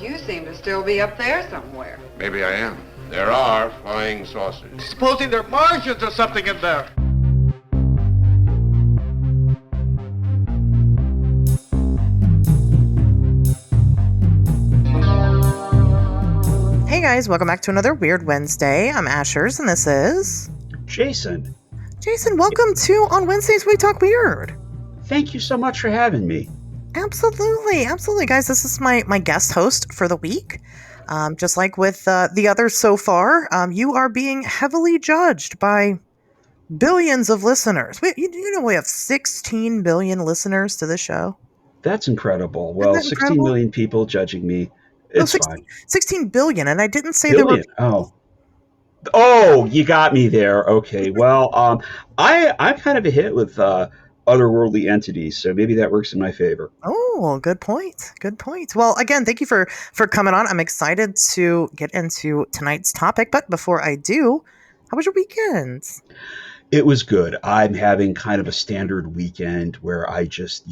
You seem to still be up there somewhere. Maybe I am. There are flying saucers. Supposing they're Martians or something in there. Hey guys, welcome back to another Weird Wednesday. I'm Asherz, and this is... Jayson. Jayson, welcome to On Wednesdays We Talk Weird. Thank you so much for having me. Absolutely, guys. This is my guest host for the week. Just like with the others so far, you are being heavily judged by billions of listeners. You know we have 16 billion listeners to this show. That's incredible. Well, 16 million people judging me. It's fine. 16 billion, and I didn't say billion. There were... Oh, you got me there. Okay, well, I'm kind of a hit with otherworldly entities, so maybe that works in my favor. Oh, good point. Well, again, thank you for coming on. I'm excited to get into tonight's topic, but before I do, how was your weekend? It was good. I'm having kind of a standard weekend where I just,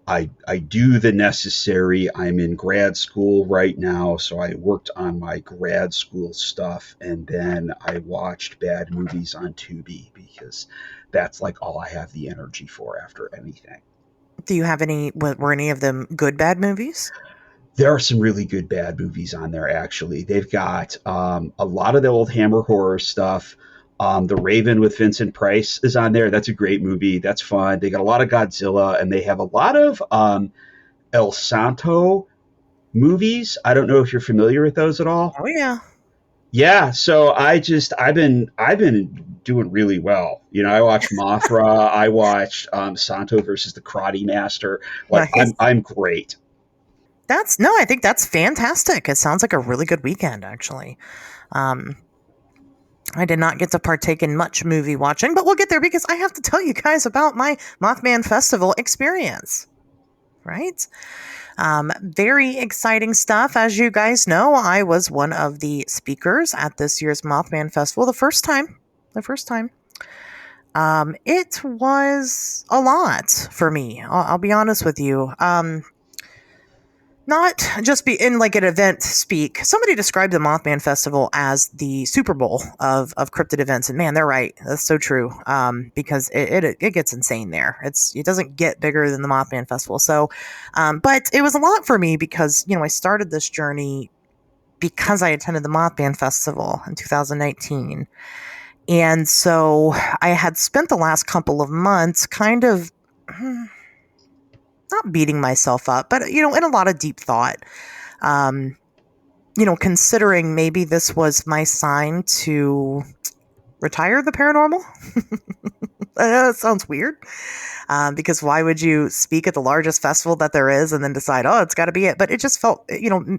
I do the necessary. I'm in grad school right now, so I worked on my grad school stuff, and then I watched bad movies on Tubi because that's like all I have the energy for after anything. Do you have were any of them good bad movies? There are some really good bad movies on there, actually. They've got a lot of the old Hammer horror stuff. The Raven with Vincent Price is on there. That's a great movie. That's fun. They got a lot of Godzilla, and they have a lot of El Santo movies. I don't know if you're familiar with those at all. Oh yeah. Yeah, so I've been doing really well. I watched Mothra. I watched Santo versus the Karate Master. Nice. I'm great. I think that's fantastic. It sounds like a really good weekend, actually. I did not get to partake in much movie watching, but we'll get there because I have to tell you guys about my Mothman Festival experience. Right? Very exciting stuff. As you guys know, I was one of the speakers at this year's Mothman Festival the first time. It was a lot for me. I'll be honest with you. Not just be in like an event speak. Somebody described the Mothman Festival as the Super Bowl of cryptid events, and man, they're right. That's so true. Because it gets insane there. It doesn't get bigger than the Mothman Festival. So, but it was a lot for me because I started this journey because I attended the Mothman Festival in 2019, and so I had spent the last couple of months kind of. Not beating myself up, but, in a lot of deep thought, considering maybe this was my sign to retire the paranormal. I know that sounds weird, because why would you speak at the largest festival that there is and then decide, oh, it's got to be it? But it just felt,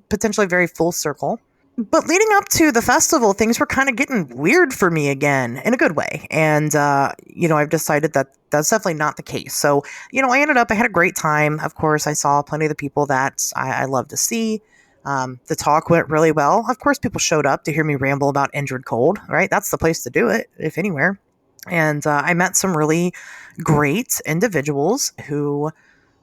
potentially very full circle. But leading up to the festival, things were kind of getting weird for me again in a good way. And, I've decided that that's definitely not the case. So, I had a great time. Of course, I saw plenty of the people that I love to see. The talk went really well. Of course, people showed up to hear me ramble about Injured Cold, right? That's the place to do it, if anywhere. And I met some really great individuals who...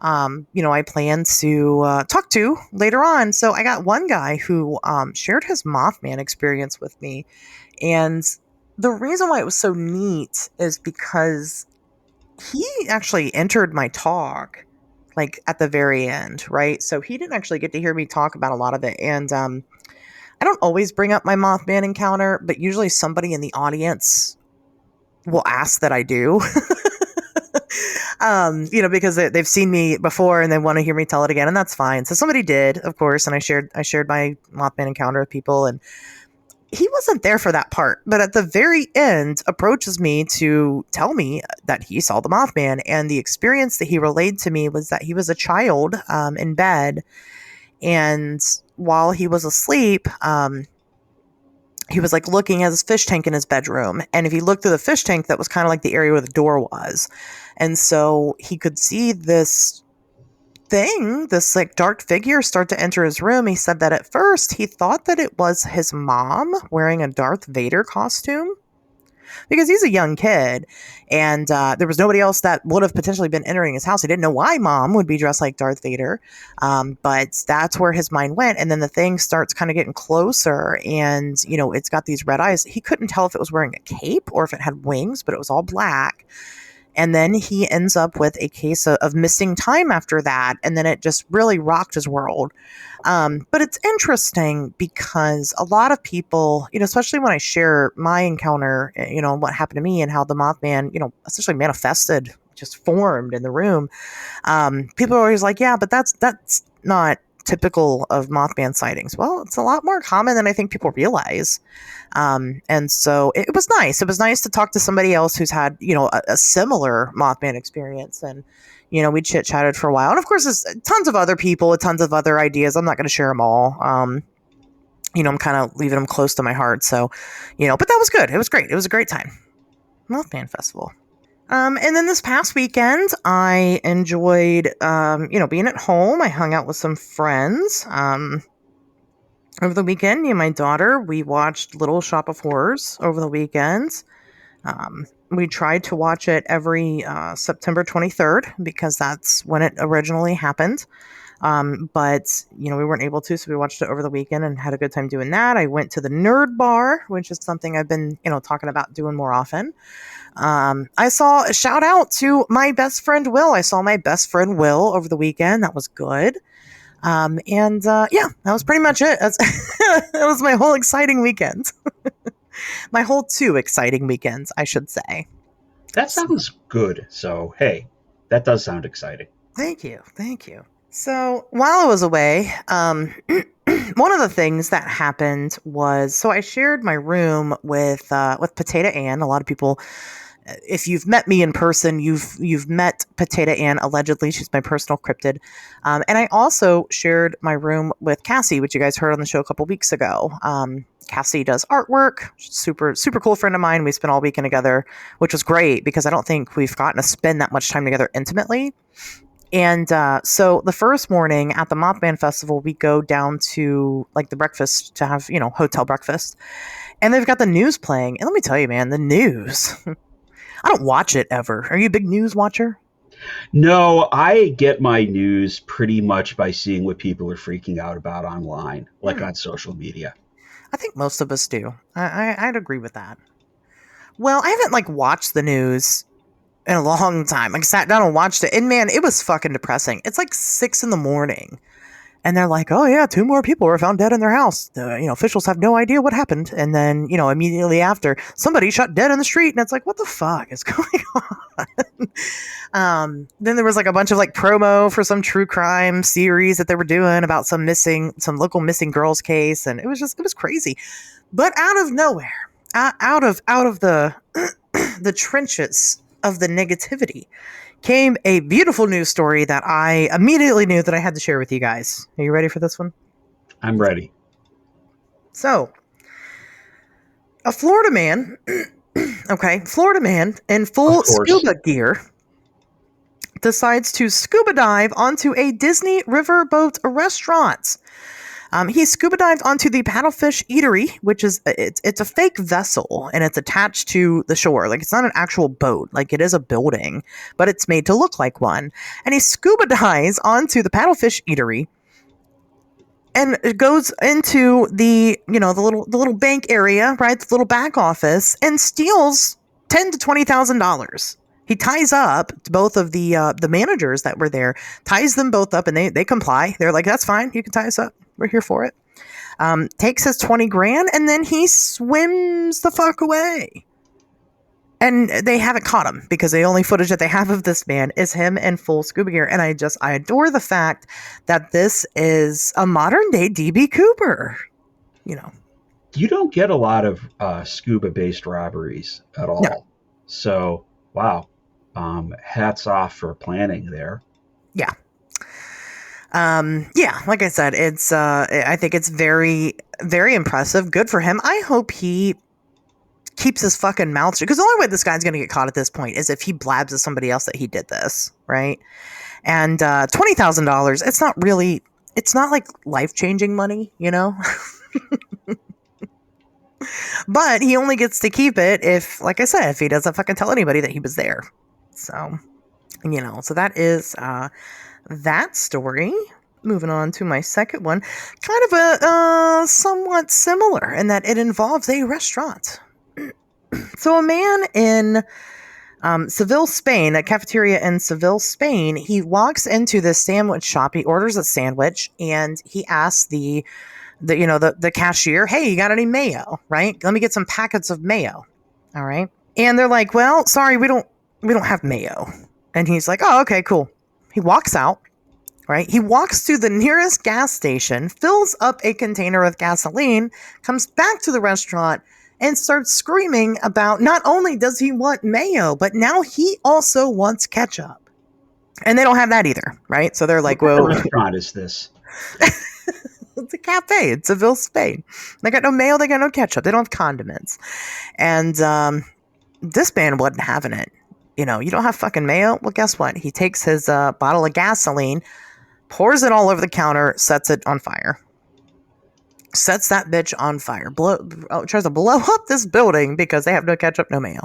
I plan to talk to later on. So I got one guy who shared his Mothman experience with me. And the reason why it was so neat is because he actually entered my talk like at the very end, right? So he didn't actually get to hear me talk about a lot of it. And I don't always bring up my Mothman encounter, but usually somebody in the audience will ask that I do. Because they've seen me before and they want to hear me tell it again, and that's fine. So somebody did, of course, and I shared my Mothman encounter with people, and he wasn't there for that part, but at the very end approaches me to tell me that he saw the Mothman, and the experience that he relayed to me was that he was a child in bed, and while he was asleep, he was like looking at his fish tank in his bedroom. And if he looked through the fish tank, that was kind of like the area where the door was. And so he could see this like dark figure start to enter his room. He said that at first he thought that it was his mom wearing a Darth Vader costume. because he's a young kid, and there was nobody else that would have potentially been entering his house. He didn't know why mom would be dressed like Darth Vader, but that's where his mind went. And then the thing starts kind of getting closer, and it's got these red eyes. He couldn't tell if it was wearing a cape or if it had wings, but it was all black. And then he ends up with a case of missing time after that. And then it just really rocked his world. But it's interesting because a lot of people, especially when I share my encounter, what happened to me and how the Mothman, essentially manifested, just formed in the room. People are always like, yeah, but that's not typical of Mothman sightings. Well, it's a lot more common than I think people realize. And so it was nice. It was nice to talk to somebody else who's had, a similar Mothman experience. And, we chit-chatted for a while. And of course, there's tons of other people with tons of other ideas. I'm not going to share them all. I'm kind of leaving them close to my heart. So, but that was good. It was great. It was a great time. Mothman Festival. And then this past weekend, I enjoyed, being at home. I hung out with some friends. Over the weekend, me and my daughter, we watched Little Shop of Horrors over the weekend. We tried to watch it every September 23rd because that's when it originally happened. But, we weren't able to, so we watched it over the weekend and had a good time doing that. I went to the Nerd Bar, which is something I've been, talking about doing more often. I saw a shout out to my best friend, Will. I saw my best friend, Will, over the weekend. That was good. That was pretty much it. That was my whole exciting weekend. My whole 2 exciting weekends, I should say. That sounds good. So, hey, that does sound exciting. Thank you. So while I was away, one of the things that happened was, so I shared my room with Potato Ann. A lot of people, if you've met me in person, you've met Potato Ann. Allegedly, she's my personal cryptid. And I also shared my room with Cassie, which you guys heard on the show a couple weeks ago. Cassie does artwork. Super, super cool friend of mine. We spent all weekend together, which was great because I don't think we've gotten to spend that much time together intimately. And so the first morning at the Mothman Festival, we go down to like the breakfast to have, hotel breakfast. And they've got the news playing. And let me tell you, man, the news. I don't watch it ever. Are you a big news watcher? No, I get my news pretty much by seeing what people are freaking out about online, like on social media. I think most of us do. I'd agree with that. Well, I haven't watched the news in a long time. I sat down and watched it, and man, it was fucking depressing. It's 6 a.m. and they're like, "Oh yeah, 2 more people were found dead in their house." Officials have no idea what happened, and then immediately after, somebody shot dead in the street, and it's like, what the fuck is going on? Then there was a bunch of promo for some true crime series that they were doing about some local missing girls case, and it was crazy. But out of nowhere, out of the the trenches of the negativity, came a beautiful news story that I immediately knew that I had to share with you guys. Are you ready for this one? I'm ready. So, a Florida man, Florida man in full scuba gear decides to scuba dive onto a Disney riverboat restaurant. He scuba dived onto the Paddlefish Eatery, which is it's a fake vessel and it's attached to the shore. It's not an actual boat, it is a building, but it's made to look like one. And he scuba dives onto the Paddlefish Eatery and goes into the little bank area, right, the little back office, and steals $10,000 to $20,000. He ties up both of the managers that were there, ties them both up, and they comply. They're like, "That's fine, you can tie us up. We're here for it." Takes his $20,000, and then he swims the fuck away. And they haven't caught him because the only footage that they have of this man is him in full scuba gear. And I adore the fact that this is a modern day DB Cooper. You don't get a lot of scuba based robberies at all. No. So, wow. Hats off for planning there. Yeah. Like I said, it's I think it's very, very impressive. Good for him. I hope he keeps his fucking mouth shut, because the only way this guy's gonna get caught at this point is if he blabs to somebody else that he did this, right? And $20,000, it's not life-changing money, But he only gets to keep it if, like I said, if he doesn't fucking tell anybody that he was there. So, so that is that story. Moving on to my second one, kind of a somewhat similar in that it involves a restaurant. So a man in Seville, Spain, a cafeteria in Seville, Spain, he walks into this sandwich shop. He orders a sandwich and he asks the cashier, "Hey, you got any mayo? Right? Let me get some packets of mayo." All right. And they're like, "Well, sorry, we don't have mayo." And he's like, "Oh, okay, cool." He walks out. Right? He walks to the nearest gas station, fills up a container with gasoline, comes back to the restaurant, and starts screaming about not only does he want mayo, but now he also wants ketchup. And they don't have that either, right? So they're like, "Well, what restaurant is this?" It's a cafe in Seville, Spain. They got no mayo, they got no ketchup, they don't have condiments. And this man wasn't having it. You don't have fucking mayo? Well, guess what? He takes his bottle of gasoline, pours it all over the counter, sets it on fire. Sets that bitch on fire. Tries to blow up this building because they have no ketchup, no mayo.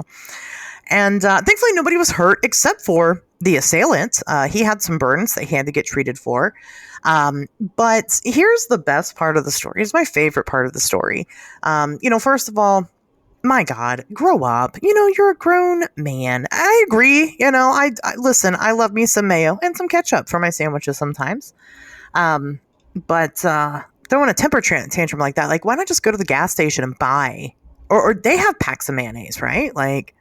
And thankfully, nobody was hurt except for the assailant. He had some burns that he had to get treated for. But here's the best part of the story. It's my favorite part of the story. First of all, my God, grow up. You're a grown man. I agree. I listen, I love me some mayo and some ketchup for my sandwiches sometimes. But throwing a temper tantrum like that, like, why not just go to the gas station and buy, or they have packs of mayonnaise, right? Like,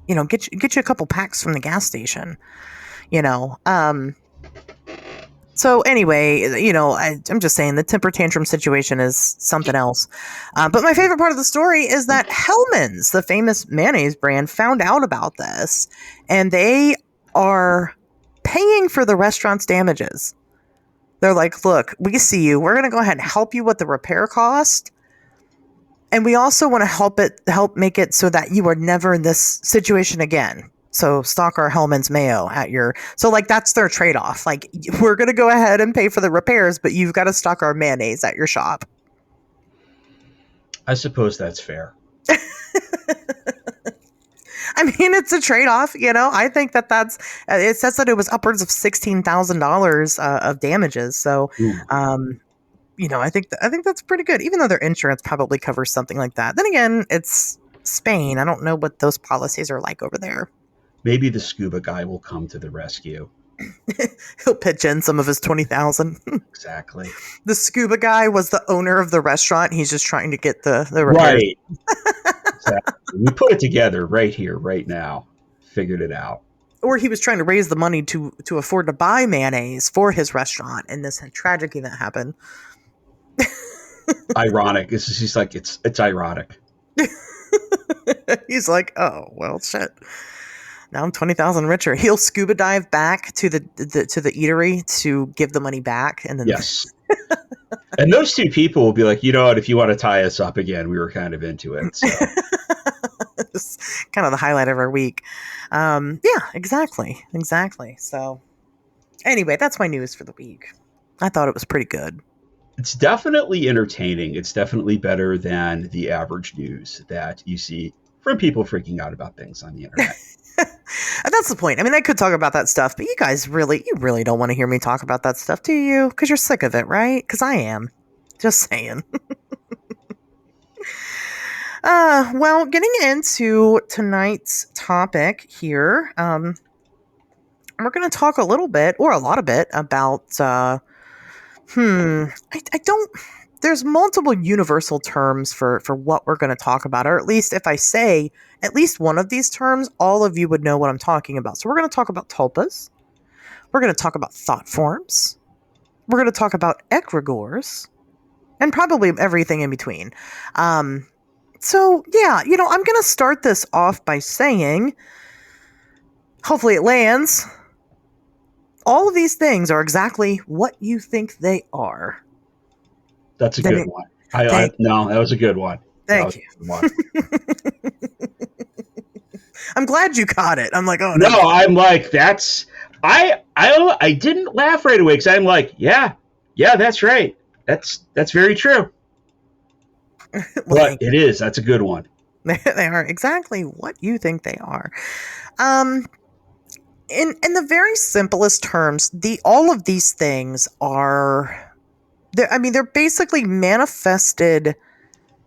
get you a couple packs from the gas station, So anyway, I'm just saying the temper tantrum situation is something else. But my favorite part of the story is that Hellmann's, the famous mayonnaise brand, found out about this, and they are paying for the restaurant's damages. They're like, "Look, we see you. We're going to go ahead and help you with the repair cost. And we also want to help make it so that you are never in this situation again. So stock our Hellmann's mayo at your..." So like, that's their trade-off. Like, we're going to go ahead and pay for the repairs, but you've got to stock our mayonnaise at your shop. I suppose that's fair. I mean, it's a trade-off, I think that's, it says that it was upwards of $16,000 of damages. So, I think that's pretty good, even though their insurance probably covers something like that. Then again, it's Spain. I don't know what those policies are like over there. Maybe the scuba guy will come to the rescue. He'll pitch in some of his 20,000. Exactly. The scuba guy was the owner of the restaurant. He's just trying to get the repairs. Right. Exactly. We put it together right here, right now. Figured it out. Or he was trying to raise the money to afford to buy mayonnaise for his restaurant, and this tragic event happened. Ironic. He's like, it's ironic. He's like, "Oh, well, shit. Now I'm 20,000 richer." He'll scuba dive back to the eatery to give the money back, and then yes. And those two people will be like, "You know what? If you want to tie us up again, we were kind of into it." So. It's kind of the highlight of our week. Yeah, exactly. So, anyway, that's my news for the week. I thought it was pretty good. It's definitely entertaining. It's definitely better than the average news that you see from people freaking out about things on the internet. And that's the point. I mean, I could talk about that stuff, but you guys really don't want to hear me talk about that stuff, do you? Because you're sick of it, right? Because I am. Just saying. Well, getting into tonight's topic here, we're going to talk a little bit, or a lot of it, about, I don't, there's multiple universal terms for what we're going to talk about, or at least if I say at least one of these terms, all of you would know what I'm talking about. So we're going to talk about Tulpas. We're going to talk about Thoughtforms. We're going to talk about Egregores, and probably everything in between. So yeah, I'm going to start this off by saying, hopefully it lands. All of these things are exactly what you think they are. That's a good one. No, that was a good one. Thank you. I'm glad you caught it. I'm like, oh no. No, I'm like, I didn't laugh right away because I'm like, yeah, that's right. That's very true. Well, But thank it is. That's a good one. they are exactly what you think they are. Um, in the very simplest terms, all of these things are, they're basically manifested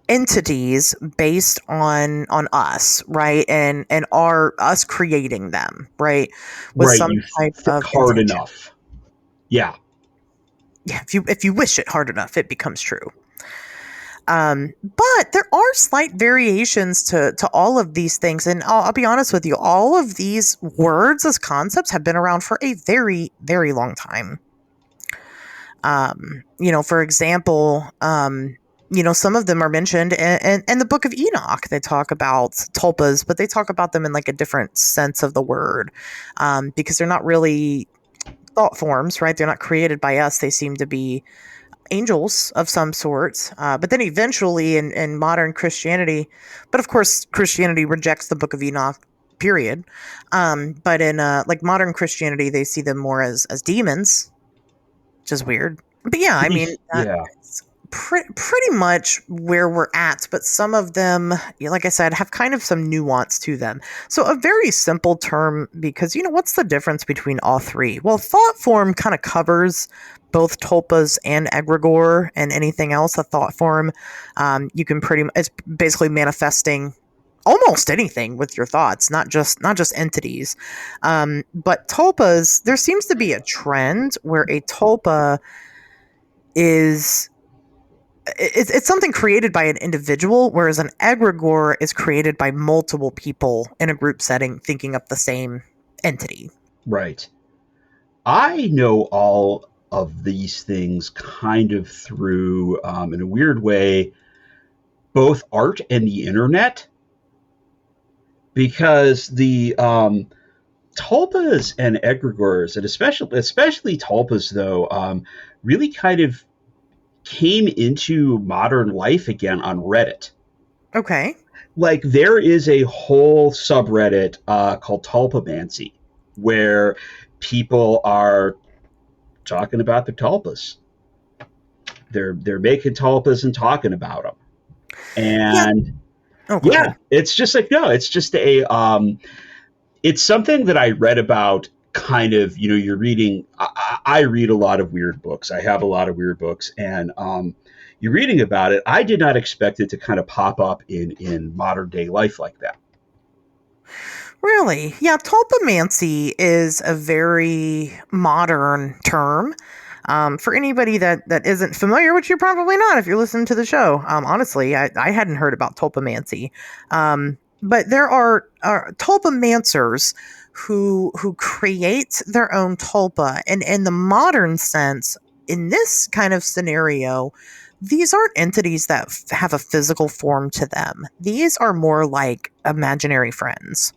entities based on us, right? And are us creating them, right? With Right. some You type think of hard intention. enough. Yeah. Yeah, if you wish it hard enough, it becomes true. But there are slight variations to all of these things, and I'll be honest with you, all of these words as concepts have been around for a very, very long time. For example, some of them are mentioned in the Book of Enoch. They talk about tulpas, but they talk about them in like a different sense of the word, because they're not really thought forms, right? They're not created by us. They seem to be angels of some sorts. But then eventually in modern Christianity, but of course Christianity rejects the Book of Enoch, period. But in like modern Christianity, they see them more as demons, which is weird. But yeah, I mean, Yeah. that's pretty much where we're at. But some of them, like I said, have kind of some nuance to them. So a very simple term, because what's the difference between all three? Well, thought form kind of covers both tulpas and egregore, and anything else a thought form. You can it's basically manifesting almost anything with your thoughts, not just entities. But tulpas, there seems to be a trend where a tulpa is it's something created by an individual, whereas an egregore is created by multiple people in a group setting thinking of the same entity. Right. I know all of these things kind of through, in a weird way, both art and the internet, because the tulpas and egregores, and especially tulpas, though, really kind of came into modern life again on Reddit. Okay. Like there is a whole subreddit called Tulpamancy, where people are talking about the tulpas. They're making tulpas and talking about them, Yeah. and Oh, go yeah, ahead. it's just like no, it's just a it's something that I read about. Kind of, you're reading. I read a lot of weird books. I have a lot of weird books, and you're reading about it. I did not expect it to kind of pop up in modern day life like that. Really? Yeah, tulpamancy is a very modern term. For anybody that isn't familiar, which you're probably not if you're listening to the show. Honestly, I hadn't heard about tulpamancy. But there are tulpamancers who create their own tulpa. And in the modern sense, in this kind of scenario, these aren't entities that have a physical form to them. These are more like imaginary friends.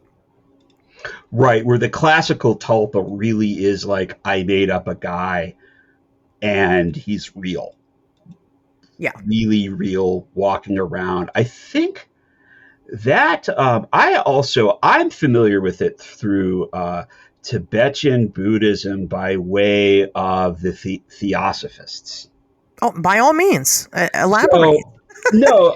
Right, where the classical tulpa really is like I made up a guy and he's real. Yeah. Really real, walking around. I think that I'm familiar with it through Tibetan Buddhism by way of the Theosophists. Oh, by all means, elaborate. So, no,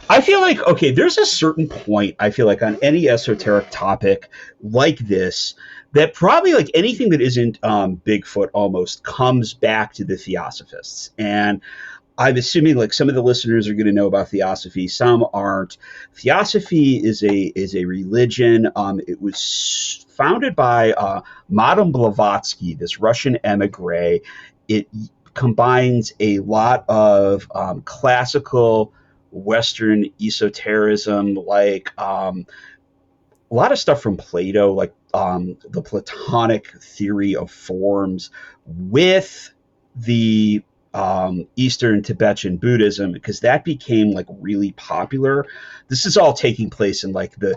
I feel like, okay, there's a certain point, I feel like, on any esoteric topic like this, that probably like anything that isn't Bigfoot almost comes back to the Theosophists. And I'm assuming like some of the listeners are going to know about Theosophy, some aren't. Theosophy is a religion. It was founded by Madame Blavatsky, this Russian emigre. It combines a lot of classical Western esotericism, like a lot of stuff from Plato, like the Platonic theory of forms, with the Eastern Tibetan Buddhism, because that became like really popular. This is all taking place in like the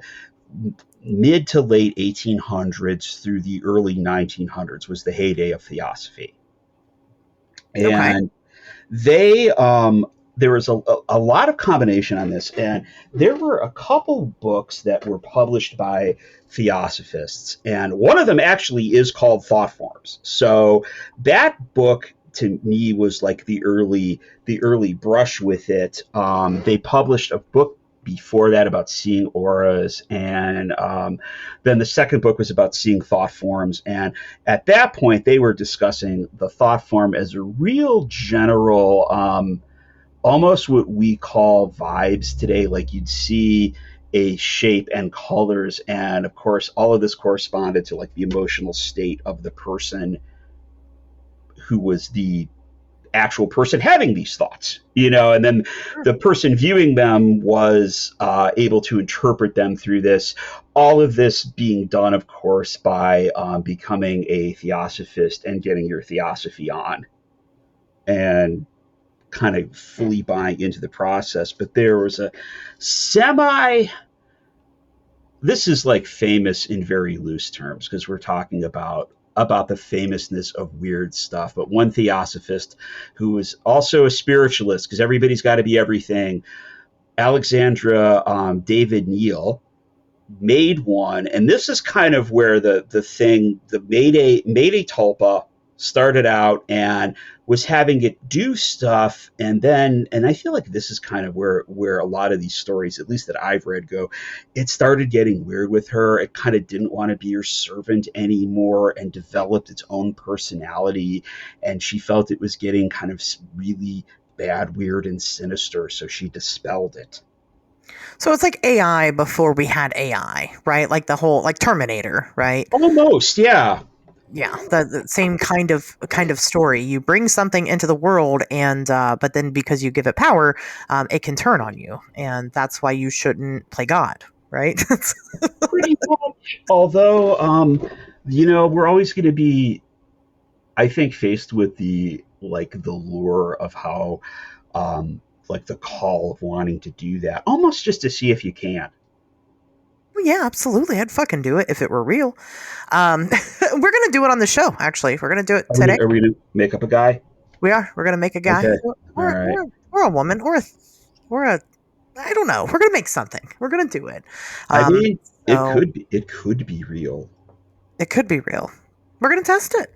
mid to late 1800s through the early 1900s was the heyday of Theosophy. Okay. And there was a lot of combination on this, and there were a couple books that were published by Theosophists, and one of them actually is called Thoughtforms. So that book to me was like the early brush with it. They published a book before that about seeing auras, and then the second book was about seeing thought forms. And at that point, they were discussing the thought form as a real general, almost what we call vibes today. Like you'd see a shape and colors, and of course, all of this corresponded to like the emotional state of the person who was the actual person having these thoughts, and then the person viewing them was able to interpret them through this. All of this being done, of course, by becoming a theosophist and getting your theosophy on and kind of fully buying into the process. But there was a this is like famous in very loose terms because we're talking about the famousness of weird stuff. But one theosophist who was also a spiritualist, because everybody's got to be everything, Alexandra David Neal, made one. And this is kind of where the Mayday Tulpa started out and was having it do stuff. And I feel like this is kind of where a lot of these stories, at least that I've read, go. It started getting weird with her. It kind of didn't want to be your servant anymore and developed its own personality. And she felt it was getting kind of really bad, weird, and sinister. So she dispelled it. So it's like AI before we had AI, right? Like the whole, like Terminator, right? Almost, yeah. Yeah, the same kind of story. You bring something into the world, and but then because you give it power, it can turn on you, and that's why you shouldn't play God, right? Pretty much. Although, we're always going to be, I think, faced with the lure of how, the call of wanting to do that, almost just to see if you can. Well, yeah, absolutely. I'd fucking do it if it were real. We're gonna do it on the show. Actually, we're gonna do it today. Are we gonna make up a guy? We are. We're gonna make a guy, Okay. or a woman, or a. I don't know. We're gonna make something. We're gonna do it. It could be real. It could be real. We're gonna test it.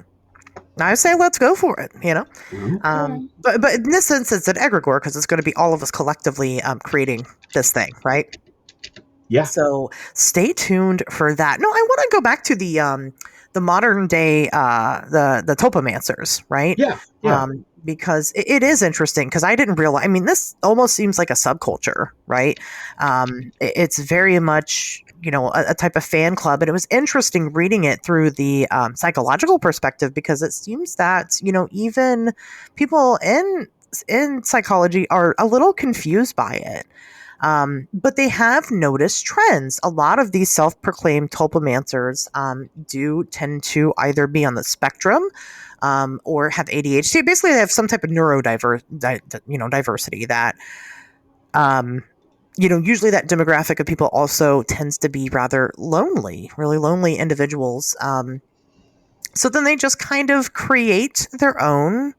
I say let's go for it. Okay. But in this instance, at Egregore, because it's going to be all of us collectively creating this thing, right? Yeah. So stay tuned for that. No, I want to go back to the modern day the Tulpamancers, right? Yeah. Because it is interesting, because I didn't realize. I mean, this almost seems like a subculture, right? It's very much a type of fan club, and it was interesting reading it through the psychological perspective, because it seems that even people in psychology are a little confused by it. But they have noticed trends. A lot of these self-proclaimed Tulpamancers do tend to either be on the spectrum or have ADHD. Basically, they have some type of diversity that, usually that demographic of people also tends to be rather lonely, really lonely individuals. So then they just kind of create their own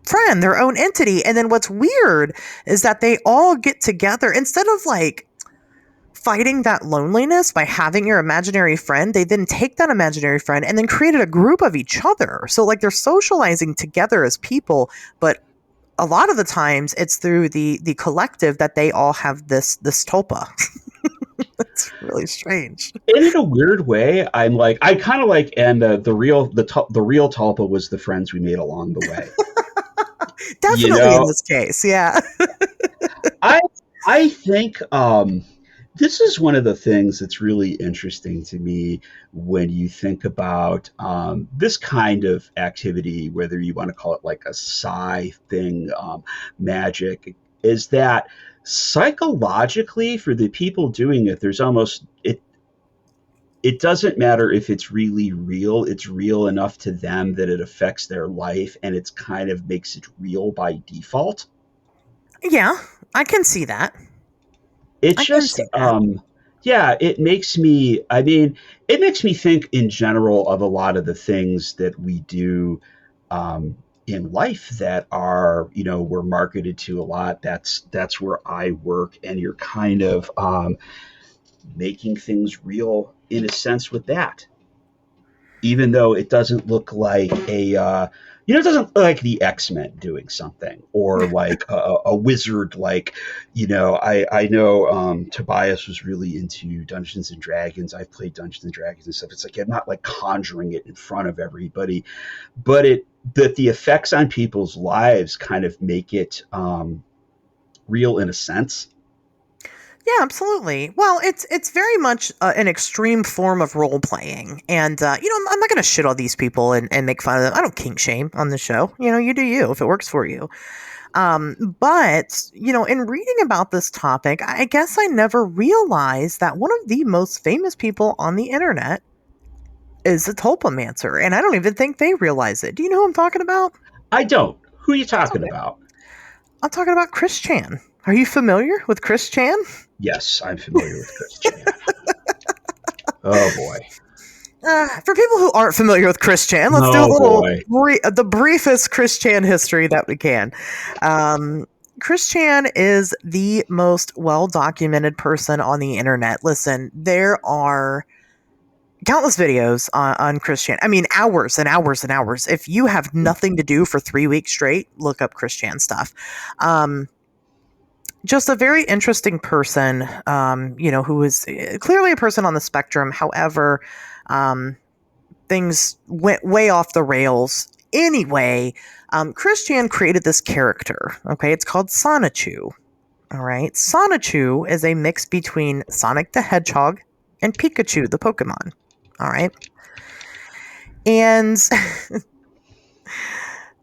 friend, their own entity. And then what's weird is that they all get together instead of fighting that loneliness by having your imaginary friend. They then take that imaginary friend and then created a group of each other. So they're socializing together as people, but a lot of the times it's through the collective that they all have this tulpa. That's really strange. And in a weird way, I kind of like, and the real tulpa was the friends we made along the way. Definitely in this case, yeah. I think this is one of the things that's really interesting to me when you think about this kind of activity, whether you want to call it like a psi thing, magic, is that psychologically for the people doing it, there's almost it doesn't matter if it's really real. It's real enough to them that it affects their life, and it's kind of makes it real by default. Yeah, I can see that. It's just, it makes me, it makes me think in general of a lot of the things that we do in life that are, we're marketed to a lot. That's where I work, and you're kind of making things real in a sense with that. Even though it doesn't look like a It doesn't look like the X-Men doing something, or like a wizard. Like, I know Tobias was really into Dungeons and Dragons. I've played Dungeons and Dragons and stuff. It's like I'm not like conjuring it in front of everybody, but that the effects on people's lives kind of make it real in a sense. Yeah, absolutely. Well, it's very much an extreme form of role playing, and I'm not going to shit on these people and make fun of them. I don't kink shame on the show. You do you if it works for you. But in reading about this topic, I guess I never realized that one of the most famous people on the internet is a Tulpamancer, and I don't even think they realize it. Do you know who I'm talking about? I don't. Who are you talking about? I'm talking about Chris Chan. Are you familiar with Chris Chan? Yes, I'm familiar with Chris Chan. Oh boy. For people who aren't familiar with Chris Chan, let's do a little the briefest Chris Chan history that we can. Chris Chan is the most well-documented person on the internet. Listen, there are countless videos on Chris Chan. I mean, hours and hours and hours. If you have nothing to do for 3 weeks straight, look up Chris Chan stuff. Just a very interesting person, who is clearly a person on the spectrum. However, things went way off the rails. Anyway, Chris Chan created this character. Okay, it's called Sonichu. All right, Sonichu is a mix between Sonic the Hedgehog and Pikachu, the Pokemon. All right, and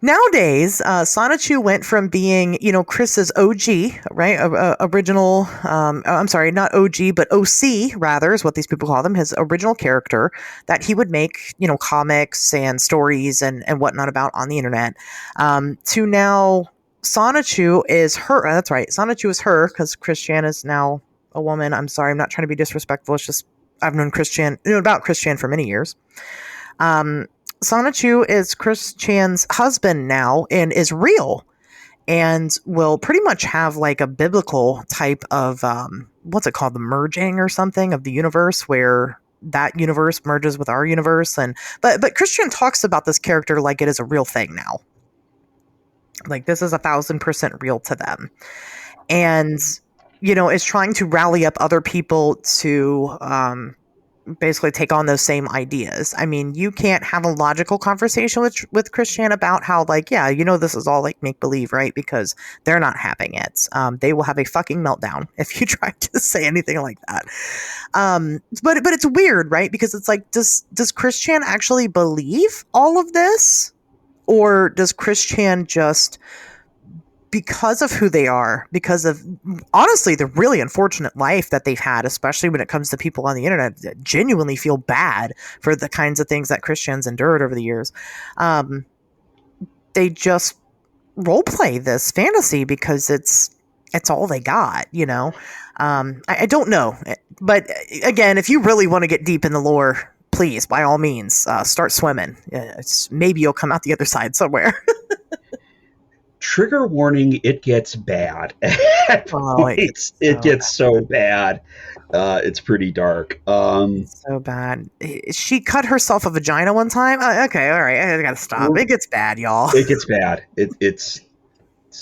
nowadays, Sonichu went from being, Chris's OG, right? Original, I'm sorry, not OG, but OC, rather, is what these people call them, his original character that he would make, comics and stories and whatnot about on the internet, to now Sonichu is her. That's right. Sonichu is her because Chris Chan is now a woman. I'm sorry. I'm not trying to be disrespectful. It's just I've known about Chris Chan for many years. Sonichu is Chris Chan's husband now and is real and will pretty much have like a biblical type of, what's it called? The merging or something of the universe where that universe merges with our universe. But Chris Chan talks about this character like it is a real thing now. Like this is 1,000% real to them. And, is trying to rally up other people to, basically take on those same ideas. I mean, you can't have a logical conversation with Chris Chan about how, like, yeah, this is all like make believe, right? Because they're not having it. They will have a fucking meltdown if you try to say anything like that. But it's weird, right? Because it's like, does Chris Chan actually believe all of this, or does Chris Chan just, because of who they are, because of honestly the really unfortunate life that they've had, especially when it comes to people on the internet that genuinely feel bad for the kinds of things that Chris Chan's endured over the years, they just role play this fantasy because it's all they got, I don't know, but again, if you really want to get deep in the lore, please, by all means, start swimming. Maybe you'll come out the other side somewhere. Trigger warning, it gets bad. It gets so bad. It's pretty dark. So bad. She cut herself a vagina one time? Okay, all right. I gotta stop. It gets bad, y'all. It gets bad. There's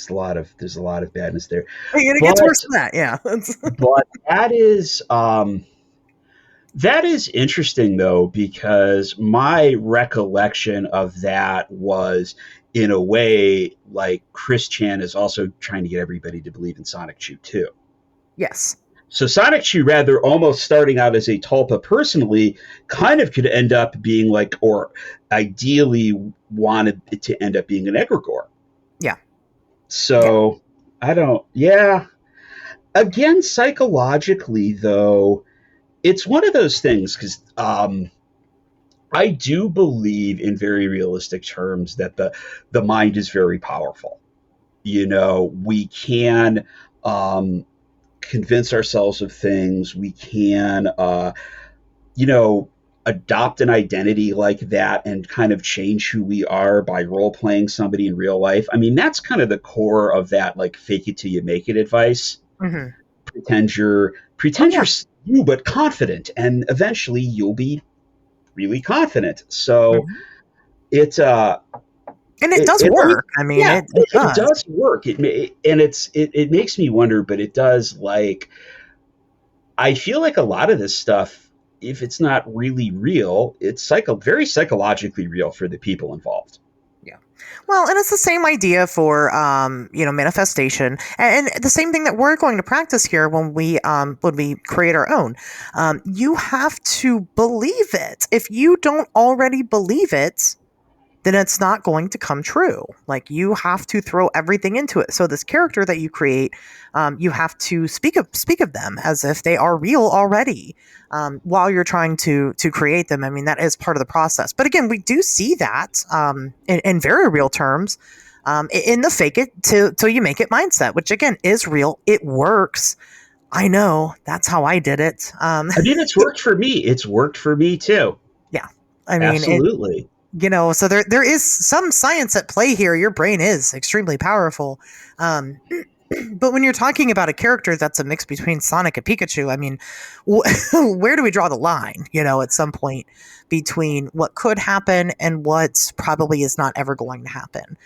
a lot of badness there. It gets worse than that, yeah. But that is interesting, though, because my recollection of that was, in a way, like Chris Chan is also trying to get everybody to believe in Sonichu too. Yes. So Sonichu, rather almost starting out as a Tulpa personally, kind of could end up being like, or ideally wanted it to end up being an Egregore. Yeah. So yeah. Again, psychologically, though, it's one of those things because I do believe in very realistic terms that the mind is very powerful. We can convince ourselves of things. We can, adopt an identity like that and kind of change who we are by role playing somebody in real life. I mean, that's kind of the core of that, like, fake it till you make it advice. Mm-hmm. Pretend you're you, but confident, and eventually you'll be really confident. So it's And it does work. I mean, yeah, it it does. does work. It makes me wonder, but it does, like, I feel like a lot of this stuff, if it's not really real, it's very psychologically real for the people involved. Yeah. Well, and it's the same idea for manifestation, and the same thing that we're going to practice here when we create our own. You have to believe it. If you don't already believe it, then it's not going to come true. Like, you have to throw everything into it. So this character that you create, you have to speak of them as if they are real already, while you're trying to create them. I mean, that is part of the process. But again, we do see that in very real terms, in the fake it till you make it mindset, which again is real. It works. I know, that's how I did it. I mean, it's worked for me. It's worked for me too. Yeah, I mean, absolutely. So there is some science at play here. Your brain is extremely powerful. But when you're talking about a character that's a mix between Sonic and Pikachu, I mean, where do we draw the line, at some point between what could happen and what probably is not ever going to happen?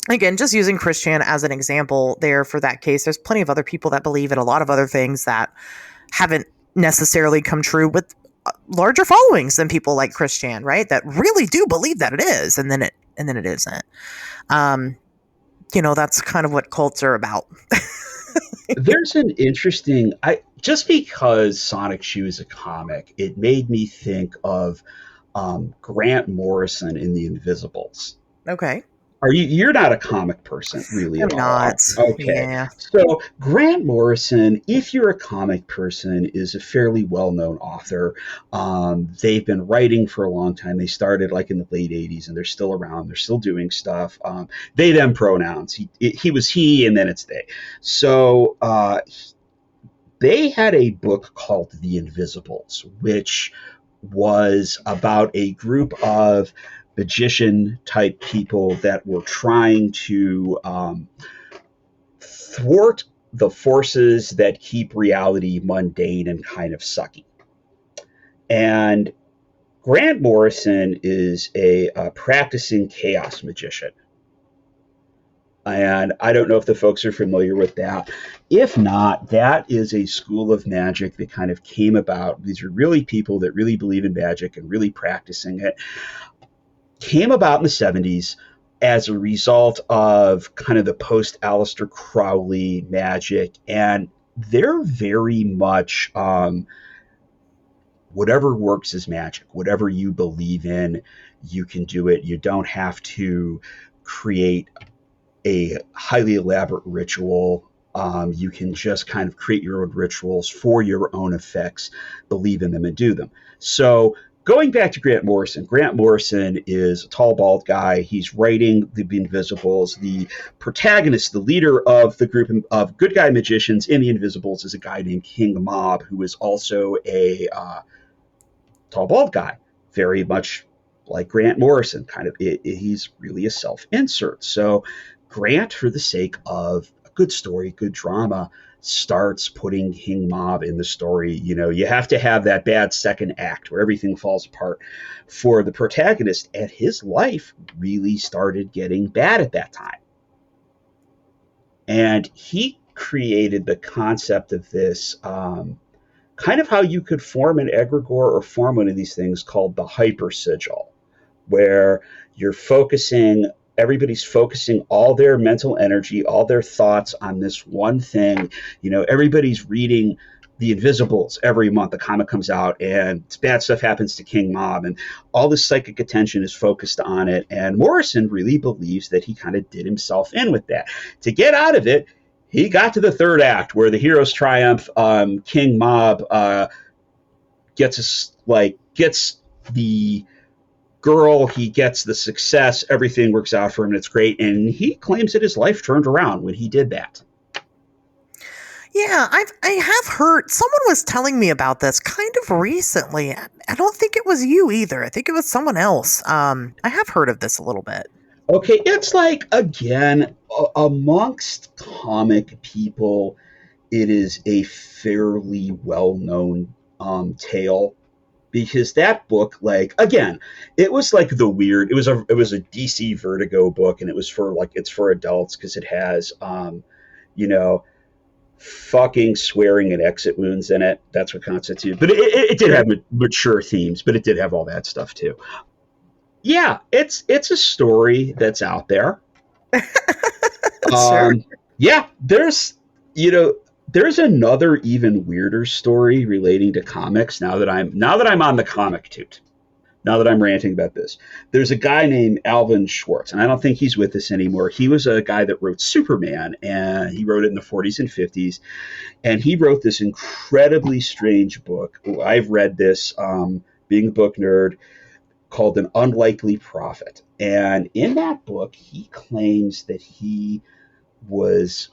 Again, just using Christian as an example there for that case, there's plenty of other people that believe in a lot of other things that haven't necessarily come true with larger followings than people like Christian, right? That really do believe that it is, and then it isn't. That's kind of what cults are about. There's an interesting, just because Sonic Shoe is a comic, it made me think of Grant Morrison in The Invisibles. Okay. You're not a comic person, really? I'm not. Okay. Yeah. So Grant Morrison, if you're a comic person, is a fairly well-known author. They've been writing for a long time. They started like in the late 80s, and they're still around. They're still doing stuff. They, them pronouns. He was he, and then it's they. So they had a book called The Invisibles, which was about a group of magician type people that were trying to thwart the forces that keep reality mundane and kind of sucky. And Grant Morrison is a practicing chaos magician. And I don't know if the folks are familiar with that. If not, that is a school of magic that kind of came about. These are really people that really believe in magic and really practicing it. Came about in the 70s as a result of kind of the post-Aleister Crowley magic. And they're very much whatever works is magic. Whatever you believe in, you can do it. You don't have to create a highly elaborate ritual. You can just kind of create your own rituals for your own effects, believe in them, and do them. So going back to Grant Morrison is a tall, bald guy. He's writing The Invisibles. The protagonist, the leader of the group of good guy magicians in The Invisibles, is a guy named King Mob, who is also a tall, bald guy, very much like Grant Morrison. He's really a self-insert. So Grant, for the sake of a good story, good drama, starts putting King Mob in the story. You have to have that bad second act where everything falls apart for the protagonist, and his life really started getting bad at that time. And he created the concept of this, kind of how you could form an egregore or form one of these things called the hyper sigil, where everybody's focusing all their mental energy, all their thoughts on this one thing. Everybody's reading The Invisibles every month. The comic comes out and bad stuff happens to King Mob, and all this psychic attention is focused on it. And Morrison really believes that he kind of did himself in with that. To get out of it, he got to the third act where the heroes triumph. King Mob gets the girl, he gets the success, everything works out for him, and it's great. And he claims that his life turned around when he did that. Yeah, I have heard, someone was telling me about this kind of recently. I don't think it was you either. I think it was someone else. I have heard of this a little bit. Okay, it's like, again, amongst comic people, it is a fairly well-known tale. because that book, like, again, it was like the weird. It was a DC Vertigo book, and it was for like it's for adults because it has you know, fucking swearing and exit wounds in it. That's what constitutes. But it did have mature themes, but it did have all that stuff too. Yeah, it's a story that's out there. Sure. Yeah, there's another even weirder story relating to comics. Now that I'm on the comic toot. Now that I'm ranting about this, there's a guy named Alvin Schwartz, and I don't think he's with us anymore. He was a guy that wrote Superman, and he wrote it in the 40s and 50s, and he wrote this incredibly strange book. I've read this, being a book nerd, called An Unlikely Prophet. And in that book, he claims that he was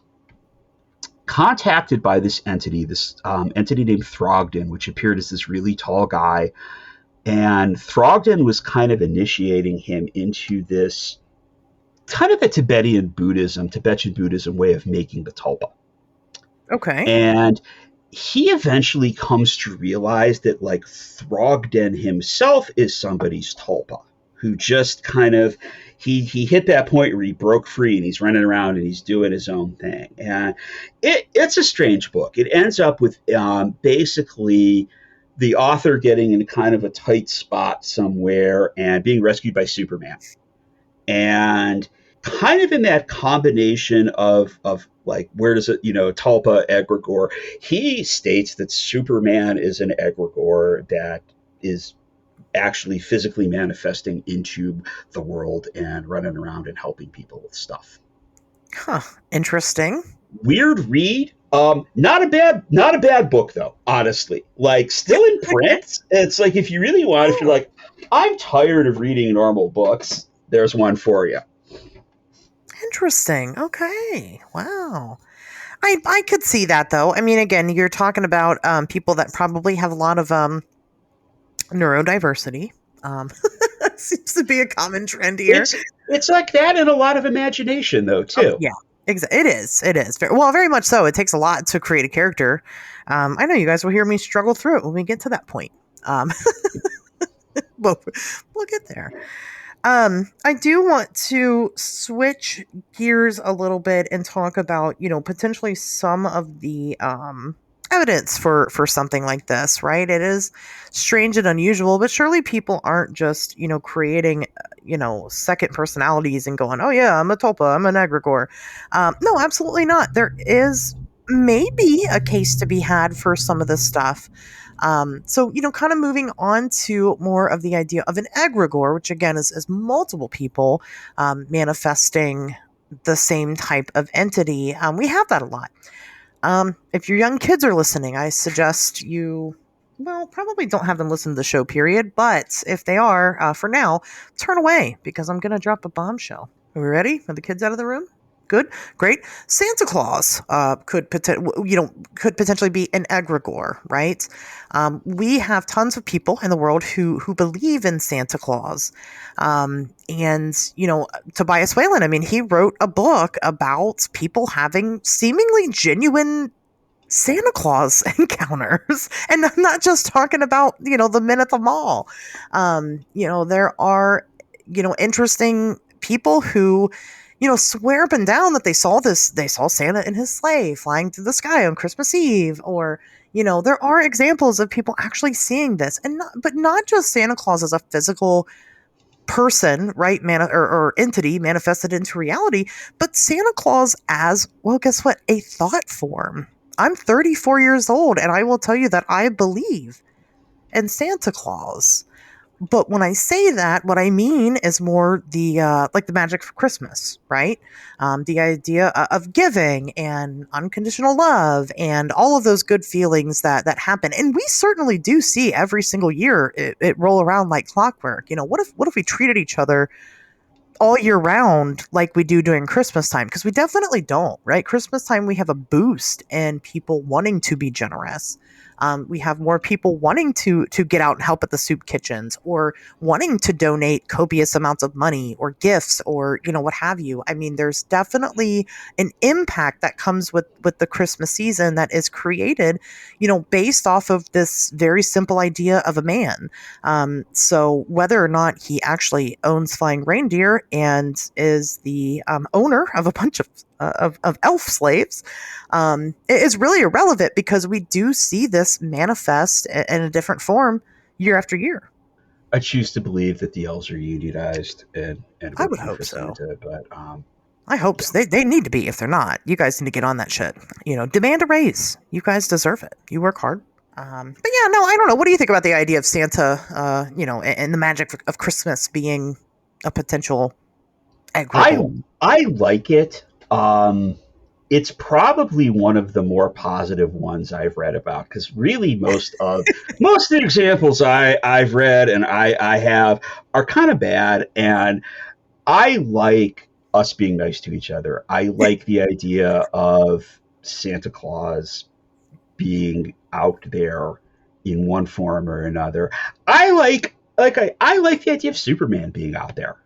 contacted by this entity named Throgden, which appeared as this really tall guy. And Throgden was kind of initiating him into this kind of a Tibetan Buddhism way of making the tulpa. Okay. And he eventually comes to realize that, like, Throgden himself is somebody's tulpa who just kind of he hit that point where he broke free and he's running around and he's doing his own thing. And it's a strange book. It ends up with basically the author getting in kind of a tight spot somewhere and being rescued by Superman. And kind of in that combination of like, where does it, Tulpa, Egregore, he states that Superman is an Egregore that is actually physically manifesting into the world and running around and helping people with stuff. Huh. Interesting. Weird read. Not a bad book though, honestly. Like, still in print. It's like, if you're like, I'm tired of reading normal books, there's one for you. Interesting. Okay. Wow. I could see that though. I mean, again, you're talking about people that probably have a lot of neurodiversity. Seems to be a common trend here. It's like that, and a lot of imagination though too. Yeah. It is. Well, very much so. It takes a lot to create a character. I know you guys will hear me struggle through it when we get to that point. We'll get there. I do want to switch gears a little bit and talk about, potentially some of the evidence for something like this, right? It is strange and unusual, but surely people aren't just, creating, second personalities and going, oh yeah, I'm a tulpa, I'm an egregore. No, absolutely not. There is maybe a case to be had for some of this stuff. So, kind of moving on to more of the idea of an egregore, which again is multiple people manifesting the same type of entity. We have that a lot. If your young kids are listening, I suggest you, probably don't have them listen to the show, period. But if they are, for now, turn away because I'm going to drop a bombshell. Are we ready? Are the kids out of the room? Good, great. Santa Claus could potentially be an egregore, right? We have tons of people in the world who believe in Santa Claus, and Tobias Whalen. I mean, he wrote a book about people having seemingly genuine Santa Claus encounters, and I'm not just talking about the men at the mall. There are interesting people who swear up and down that they saw Santa in his sleigh flying through the sky on Christmas Eve, or, there are examples of people actually seeing this, but not just Santa Claus as a physical person, right? Or entity manifested into reality, but Santa Claus as, well, guess what? A thought form. I'm 34 years old, and I will tell you that I believe in Santa Claus. But when I say that, what I mean is more the like the magic for Christmas, right? The idea of giving and unconditional love and all of those good feelings that happen, and we certainly do see every single year it roll around like clockwork. What if we treated each other all year round like we do during Christmas time? Because we definitely don't, right? Christmas time we have a boost in people wanting to be generous. We have more people wanting to get out and help at the soup kitchens, or wanting to donate copious amounts of money or gifts, or what have you. I mean, there's definitely an impact that comes with the Christmas season that is created, based off of this very simple idea of a man. So whether or not he actually owns flying reindeer and is the owner of a bunch of elf slaves, it is really irrelevant, because we do see this manifest in a different form year after year. I choose to believe that the elves are unionized and I would working hope for so. Santa, but I hope so. They need to be. If they're not, you guys need to get on that shit. Demand a raise. You guys deserve it. You work hard. But yeah, no, I don't know. What do you think about the idea of Santa, and the magic of Christmas being a potential Egregore? I like it. It's probably one of the more positive ones I've read about, because really most of the examples I've read and I have are kind of bad, and I like us being nice to each other. I like the idea of Santa Claus being out there in one form or another. I like the idea of Superman being out there.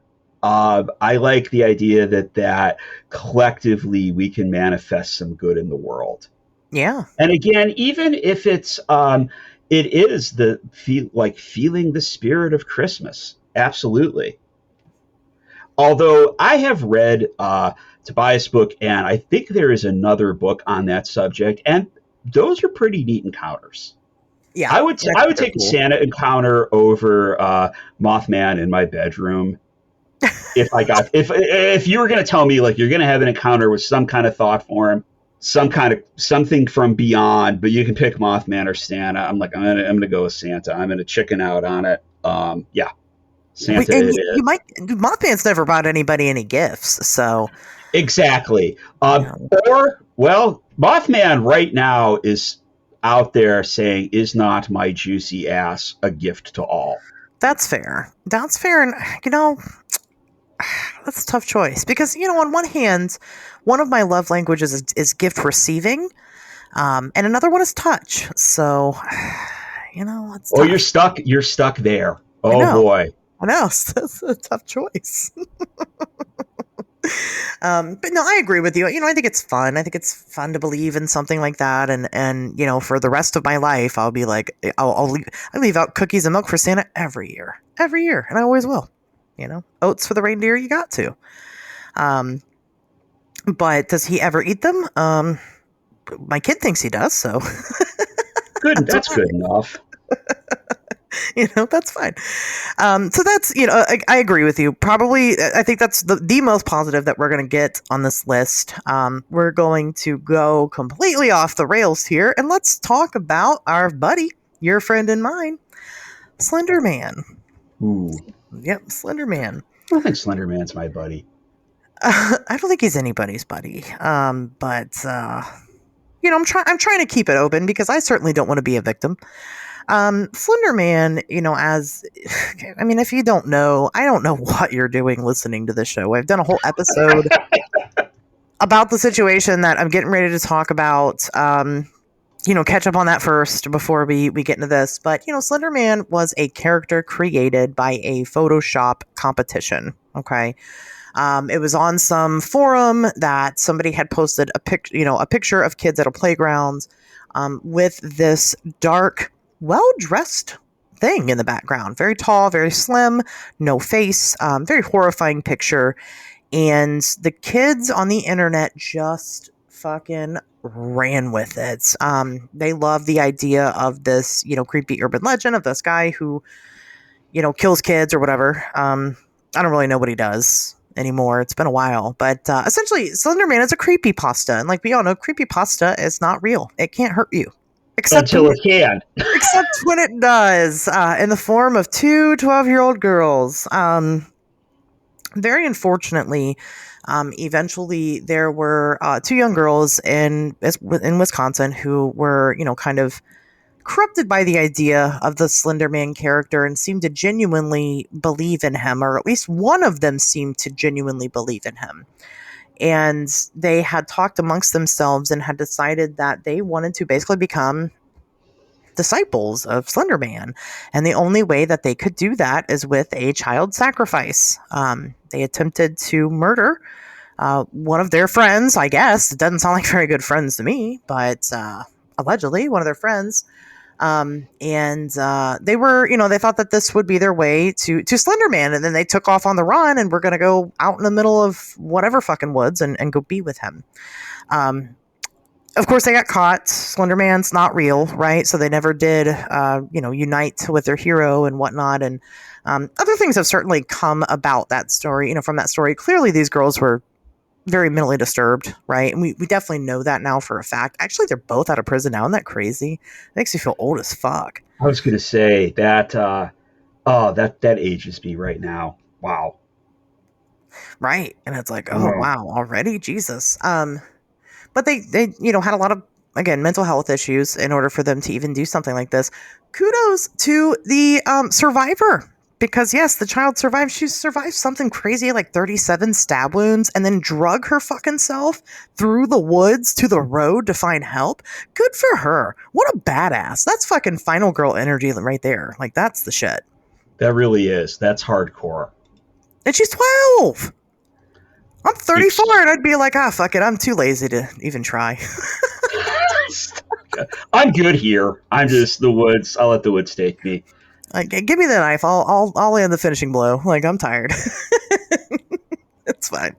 I like the idea that collectively we can manifest some good in the world. Yeah. And again, even if it is feeling the spirit of Christmas. Absolutely. Although I have read Tobias' book, and I think there is another book on that subject, and those are pretty neat encounters. Yeah. I would take a Santa encounter over Mothman in my bedroom. If you were going to tell me, like, you're going to have an encounter with some kind of thought form, something from beyond, but you can pick Mothman or Santa, I'm gonna go with Santa. I'm gonna chicken out on it. Yeah, Santa. Mothman's never bought anybody any gifts, so exactly. Mothman right now is out there saying, "Is not my juicy ass a gift to all?" That's fair. And that's a tough choice, because on one hand, one of my love languages is gift receiving, and another one is touch. So, it's tough. You're stuck there. Oh boy. I know. That's a tough choice. But no, I agree with you. I think it's fun. I think it's fun to believe in something like that. And for the rest of my life, I'll be like, I leave out cookies and milk for Santa every year, and I always will. Oats for the reindeer, you got to. But does he ever eat them? My kid thinks he does, so. Good. That's good enough. That's fine. So that's, I agree with you. Probably, I think that's the most positive that we're going to get on this list. We're going to go completely off the rails here, and let's talk about our buddy, your friend and mine, Slender Man. Ooh. Yep, Slender Man. I don't think Slender Man's my buddy. I don't think he's anybody's buddy. But I'm trying to keep it open, because I certainly don't want to be a victim. Slender Man, if you don't know, I don't know what you're doing listening to this show. I've done a whole episode about the situation that I'm getting ready to talk about. Catch up on that first before we get into this. But, Slender Man was a character created by a Photoshop competition. Okay. It was on some forum that somebody had posted a picture of kids at a playground, with this dark, well-dressed thing in the background. Very tall, very slim, no face, very horrifying picture. And the kids on the internet just fucking ran with it. They love the idea of this, creepy urban legend of this guy who, kills kids or whatever. I don't really know what he does anymore. It's been a while. But essentially, Slender Man is a creepypasta. And like we all know, creepypasta is not real. It can't hurt you. Until it can. Except when it does, in the form of two 12-year-old girls. Very unfortunately, eventually there were two young girls in Wisconsin who were, kind of corrupted by the idea of the Slender Man character and seemed to genuinely believe in him, or at least one of them seemed to genuinely believe in him. And they had talked amongst themselves and had decided that they wanted to basically become disciples of Slender Man. And the only way that they could do that is with a child sacrifice. They attempted to murder one of their friends, I guess. It doesn't sound like very good friends to me, but allegedly one of their friends. And they were, they thought that this would be their way to Slender Man. And then they took off on the run and were going to go out in the middle of whatever fucking woods and go be with him. Of course, they got caught. Slender Man's not real, right? So they never did, unite with their hero and whatnot. And other things have certainly come about that story, from that story. Clearly, these girls were very mentally disturbed, right? And we definitely know that now for a fact. Actually, they're both out of prison now. Isn't that crazy? It makes me feel old as fuck. I was going to say that, that ages me right now. Wow. Right. And it's like, oh, wow, already? Jesus. But they had a lot of, again, mental health issues in order for them to even do something like this. Kudos to the survivor. Because, yes, the child survived. She survived something crazy like 37 stab wounds and then drug her fucking self through the woods to the road to find help. Good for her. What a badass. That's fucking final girl energy right there. Like, that's the shit. That really is. That's hardcore. And she's 12. I'm 34 and I'd be like, fuck it. I'm too lazy to even try. I'm good here. I'm just the woods. I'll let the woods take me. Like, give me the knife. I'll land the finishing blow. Like, I'm tired. It's fine.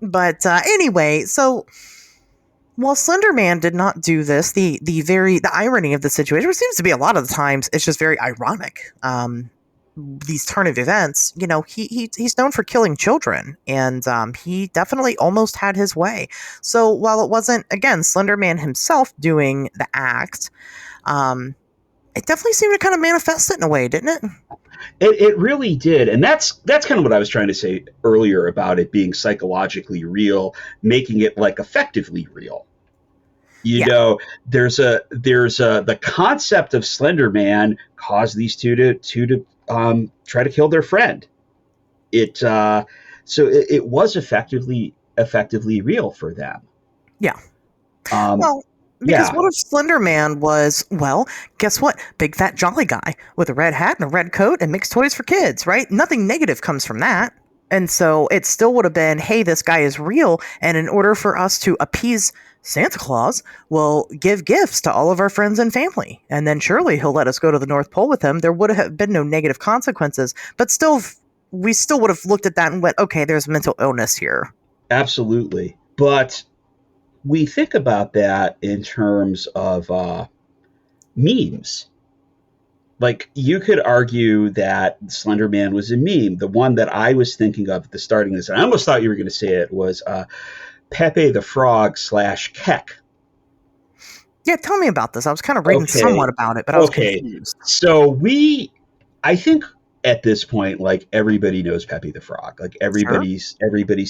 But anyway, so while Slender Man did not do this, the irony of the situation, which seems to be a lot of the times, it's just very ironic. These turn of events, he's known for killing children, and he definitely almost had his way. So while it wasn't, again, Slender Man himself doing the act, it definitely seemed to kind of manifest it in a way, didn't it? It really did, and that's kind of what I was trying to say earlier about it being psychologically real, making it like effectively real. There's the concept of Slender Man caused these two to try to kill their friend. It was effectively real for them. Yeah. Because what if Slender Man was, guess what? Big fat jolly guy with a red hat and a red coat and makes toys for kids, right? Nothing negative comes from that. And so it still would have been, hey, this guy is real. And in order for us to appease Santa Claus, we'll give gifts to all of our friends and family. And then surely he'll let us go to the North Pole with him. There would have been no negative consequences. But still, we still would have looked at that and went, okay, there's mental illness here. Absolutely. But we think about that in terms of memes. Like, you could argue that Slender Man was a meme. The one that I was thinking of at the starting of this, and I almost thought you were going to say it, was Pepe the Frog / Keck. Yeah, tell me about this. I was kind of reading somewhat about it, but I was confused. So I think at this point, like, everybody knows Pepe the Frog. Like, everybody's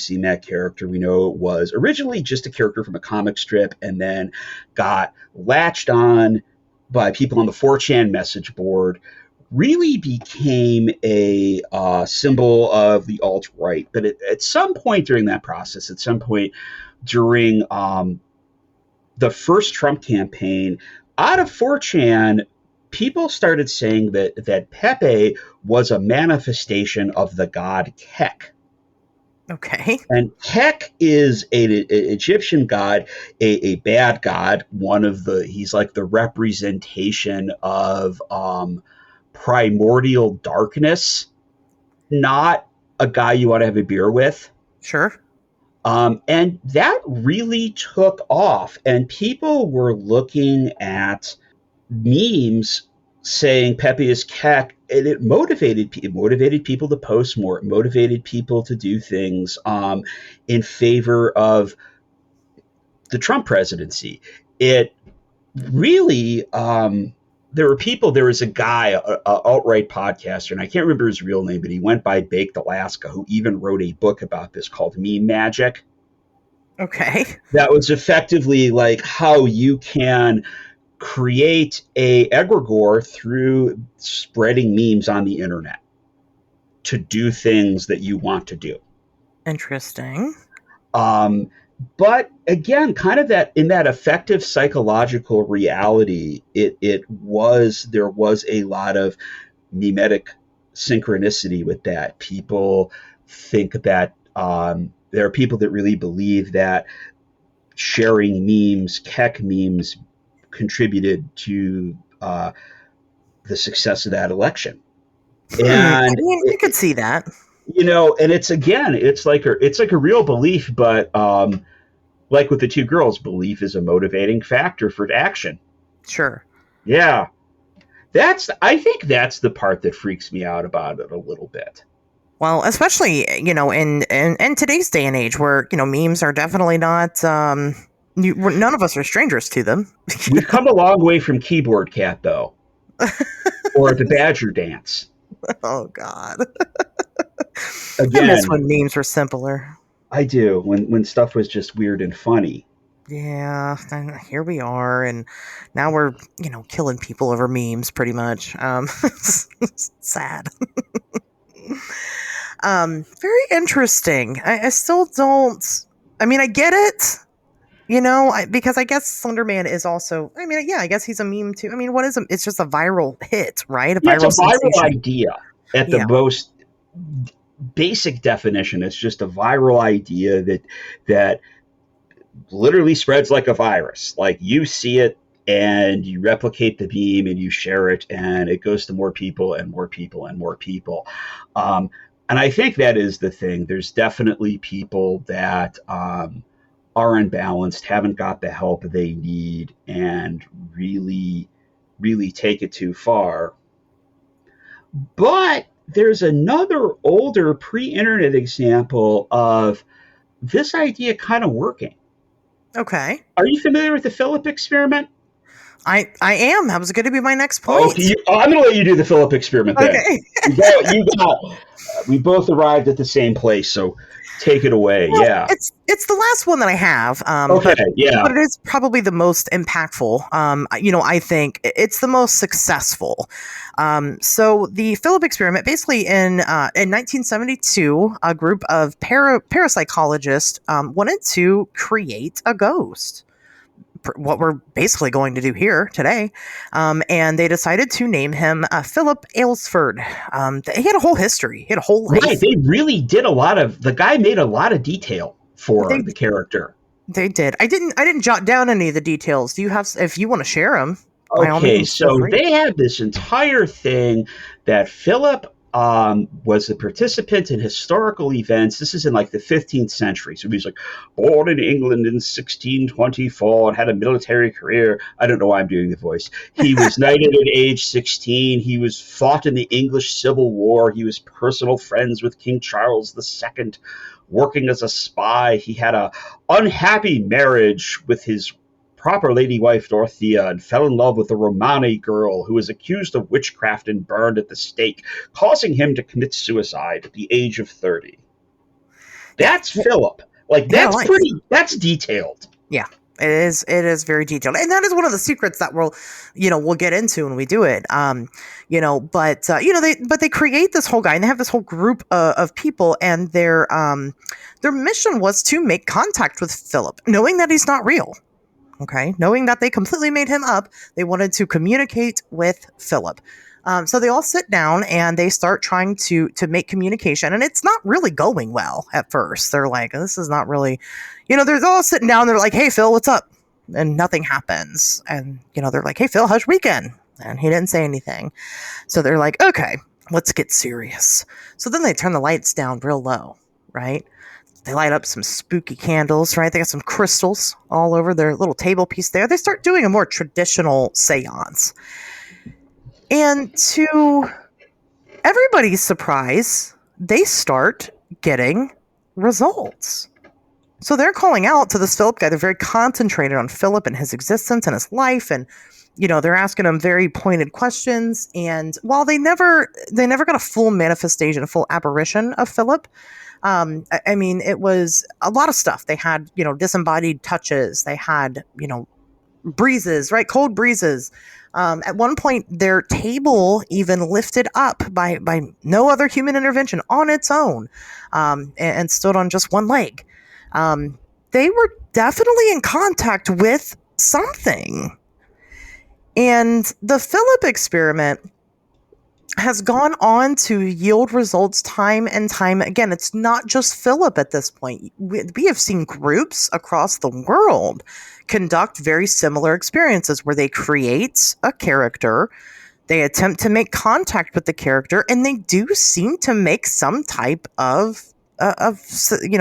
seen that character. We know it was originally just a character from a comic strip and then got latched on by people on the 4chan message board, really became a symbol of the alt-right. But at some point during that process, at some point during the first Trump campaign, out of 4chan, people started saying that Pepe was a manifestation of the god Keck. Okay. And Keck is an Egyptian god, a bad god. He's like the representation of primordial darkness, not a guy you want to have a beer with. Sure. And that really took off, and people were looking at memes saying Pepe is Keck, and it motivated people to post more. It motivated people to do things in favor of the Trump presidency. It really, there was a guy, an alt-right podcaster, and I can't remember his real name, but he went by Baked Alaska, who even wrote a book about this called Meme Magic. Okay. That was effectively like how you can create a egregore through spreading memes on the internet to do things that you want to do. Interesting. But again, kind of that in that effective psychological reality, there was a lot of mimetic synchronicity with that. People think that there are people that really believe that sharing memes, Keck memes, contributed to the success of that election. I And mean, I could see that. and it's like a real belief, but like with the two girls, belief is a motivating factor for action. Sure. Yeah, I think that's the part that freaks me out about it a little bit. Well, especially, in today's day and age where, memes are definitely not, none of us are strangers to them. We've come a long way from Keyboard Cat, though, or the Badger Dance. Oh, God. Again, I miss when memes were simpler. I do, when stuff was just weird and funny. Yeah, and here we are, and now we're, killing people over memes, pretty much. Sad. Very interesting. I still don't. I mean, I get it. Because I guess Slender Man is also. I mean, yeah, I guess he's a meme too. I mean, what is a? It's just a viral hit, right? It's a viral sensation. idea at the most basic definition. It's just a viral idea that literally spreads like a virus. Like, you see it and you replicate the meme and you share it, and it goes to more people and more people and more people. And I think that is the thing. There's definitely people that are unbalanced, haven't got the help they need, and really, really take it too far. But there's another older pre-internet example of this idea kind of working. Okay. Are you familiar with the Philip experiment? I am. That was going to be my next point. Okay, I'm going to let you do the Philip experiment then. Okay. You got. We both arrived at the same place, so take it away. Well, yeah. It's the last one that I have. Okay. But it is probably the most impactful. I think it's the most successful. So the Philip experiment, basically in 1972, a group of parapsychologists wanted to create a ghost. What we're basically going to do here today. And they decided to name him Philip Aylesford. He had a whole history. He had a whole life. Right, they really did the guy made a lot of detail for the character. They did. I didn't jot down any of the details. Do you have, if you want to share them? Okay, so they had this entire thing that Philip was a participant in historical events. This is in like the 15th century. So he's like born in England in 1624 and had a military career. I don't know why I'm doing the voice. He was knighted at age 16. He was fought in the English Civil War. He was personal friends with King Charles II, working as a spy. He had a unhappy marriage with his proper lady wife Dorothea, and fell in love with a Romani girl who was accused of witchcraft and burned at the stake, causing him to commit suicide at the age of 30. That's Philip. Like, that's detailed. Yeah, it is very detailed. And that is one of the secrets that we'll get into when we do it. They create this whole guy, and they have this whole group of people, and their mission was to make contact with Philip, knowing that he's not real. Okay, knowing that they completely made him up, they wanted to communicate with Philip. So they all sit down and they start trying to make communication, and it's not really going well at first. They're like, this is not really, they're all sitting down. They're like, hey, Phil, what's up? And nothing happens. And, they're like, hey, Phil, how's your weekend? And he didn't say anything. So they're like, okay, let's get serious. So then they turn the lights down real low, right? They light up some spooky candles, right? They got some crystals all over their little table piece there. They start doing a more traditional seance. And to everybody's surprise, they start getting results. So they're calling out to this Philip guy. They're very concentrated on Philip and his existence and his life. And, they're asking him very pointed questions. And while they never got a full manifestation, a full apparition of Philip, it was a lot of stuff. They had, disembodied touches. They had, breezes, right? Cold breezes. At one point, their table even lifted up by no other human intervention on its own, and stood on just one leg. They were definitely in contact with something. And the Philip experiment has gone on to yield results time and time again. It's not just Philip at this point. We have seen groups across the world conduct very similar experiences where they create a character, they attempt to make contact with the character, and they do seem to make some type of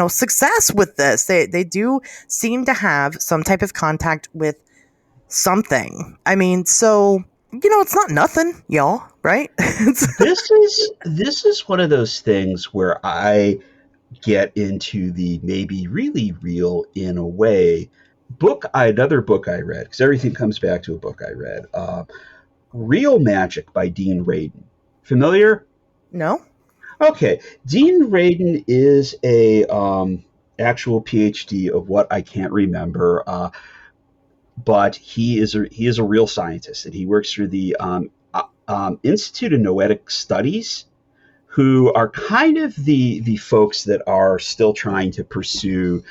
success with this. They do seem to have some type of contact with something. I mean, so it's not nothing, y'all, right? This is one of those things where I get into the maybe really real in a way another book I read, because everything comes back to a book I read. Real Magic by Dean Radin. Familiar? No. Okay. Dean Radin is a actual PhD of what I can't remember, but he is a real scientist, and he works through the Institute of Noetic Studies, who are kind of the folks that are still trying to pursue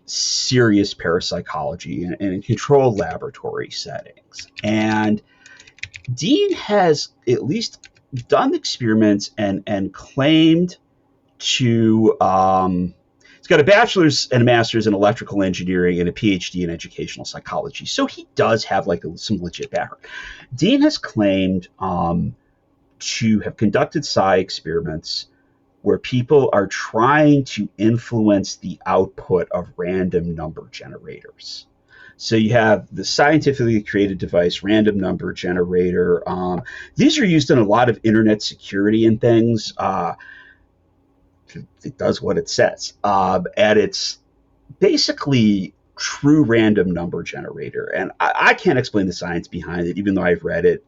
serious parapsychology and in controlled laboratory settings. And Dean has at least done experiments and claimed to he's got a bachelor's and a master's in electrical engineering and a PhD in educational psychology, so he does have some legit background. Dean has claimed to have conducted psi experiments where people are trying to influence the output of random number generators. So you have the scientifically created device, random number generator. These are used in a lot of internet security and things. It does what it says. And it's basically true random number generator. And I can't explain the science behind it, even though I've read it.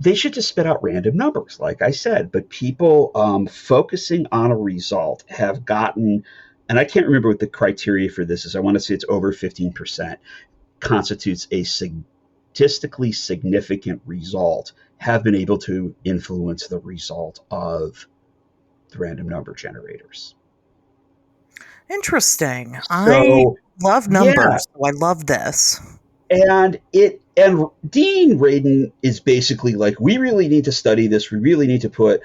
They should just spit out random numbers, like I said. But people focusing on a result have gotten, and I can't remember what the criteria for this is. I want to say it's over 15%, constitutes a statistically significant result, have been able to influence the result of the random number generators. Interesting. I love numbers, yeah. so I love this. And Dean Radin is basically like, we really need to study this. We really need to put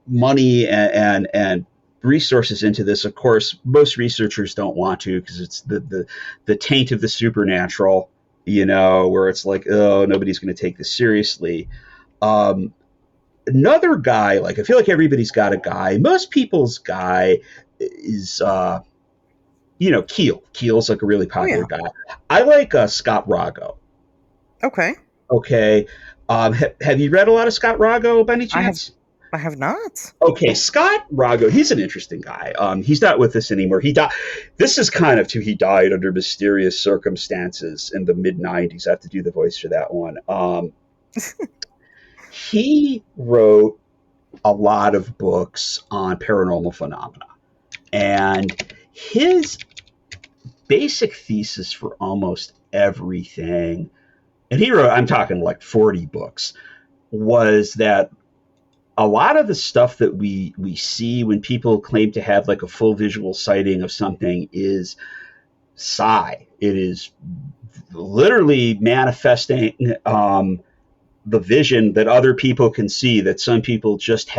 money and resources into this. Of course, most researchers don't want to, because it's the taint of the supernatural, where it's like, oh, nobody's going to take this seriously. Another guy, I feel like everybody's got a guy. Most people's guy is Keel. Keel's like a really popular guy. I like Scott Rago. Okay. Have you read a lot of Scott Rago by any chance? I have not. Okay, Scott Rago, he's an interesting guy. He's not with us anymore. He died. This is kind of he died under mysterious circumstances in the mid-90s. I have to do the voice for that one. He wrote a lot of books on paranormal phenomena. And his basic thesis for almost everything, and he wrote, I'm talking like 40 books, was that a lot of the stuff that we see when people claim to have like a full visual sighting of something is psi. It is literally manifesting the vision that other people can see, that some people just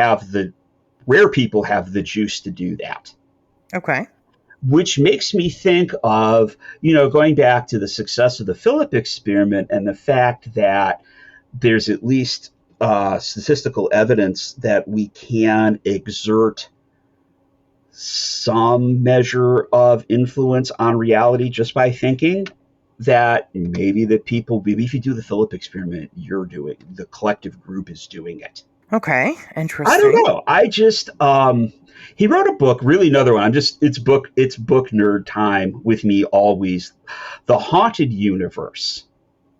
rare people have the juice to do that. Okay. Which makes me think of, going back to the success of the Philip experiment and the fact that there's at least statistical evidence that we can exert some measure of influence on reality just by thinking, that maybe if you do the Philip experiment, the collective group is doing it. Okay, interesting. I don't know. I just he wrote a book, really another one. It's book nerd time with me always. The Haunted Universe.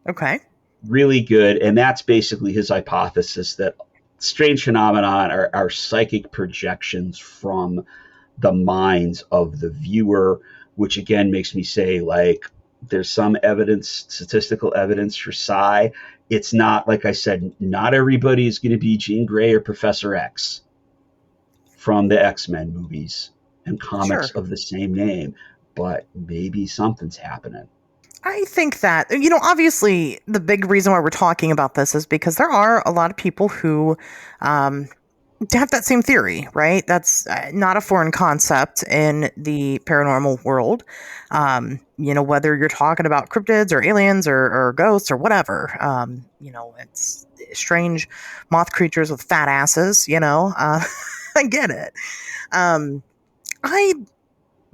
Okay. Really good, and that's basically his hypothesis that strange phenomenon are psychic projections from the minds of the viewer, which again makes me say, like, there's some evidence, statistical evidence for psi. It's not, like I said, not everybody is going to be Jean Grey or Professor X from the X-Men movies. and comics of the same name, but maybe something's happening. I think that, obviously the big reason why we're talking about this is because there are a lot of people who have that same theory, right? That's not a foreign concept in the paranormal world. Whether you're talking about cryptids or aliens or ghosts or whatever, it's strange moth creatures with fat asses, I get it. I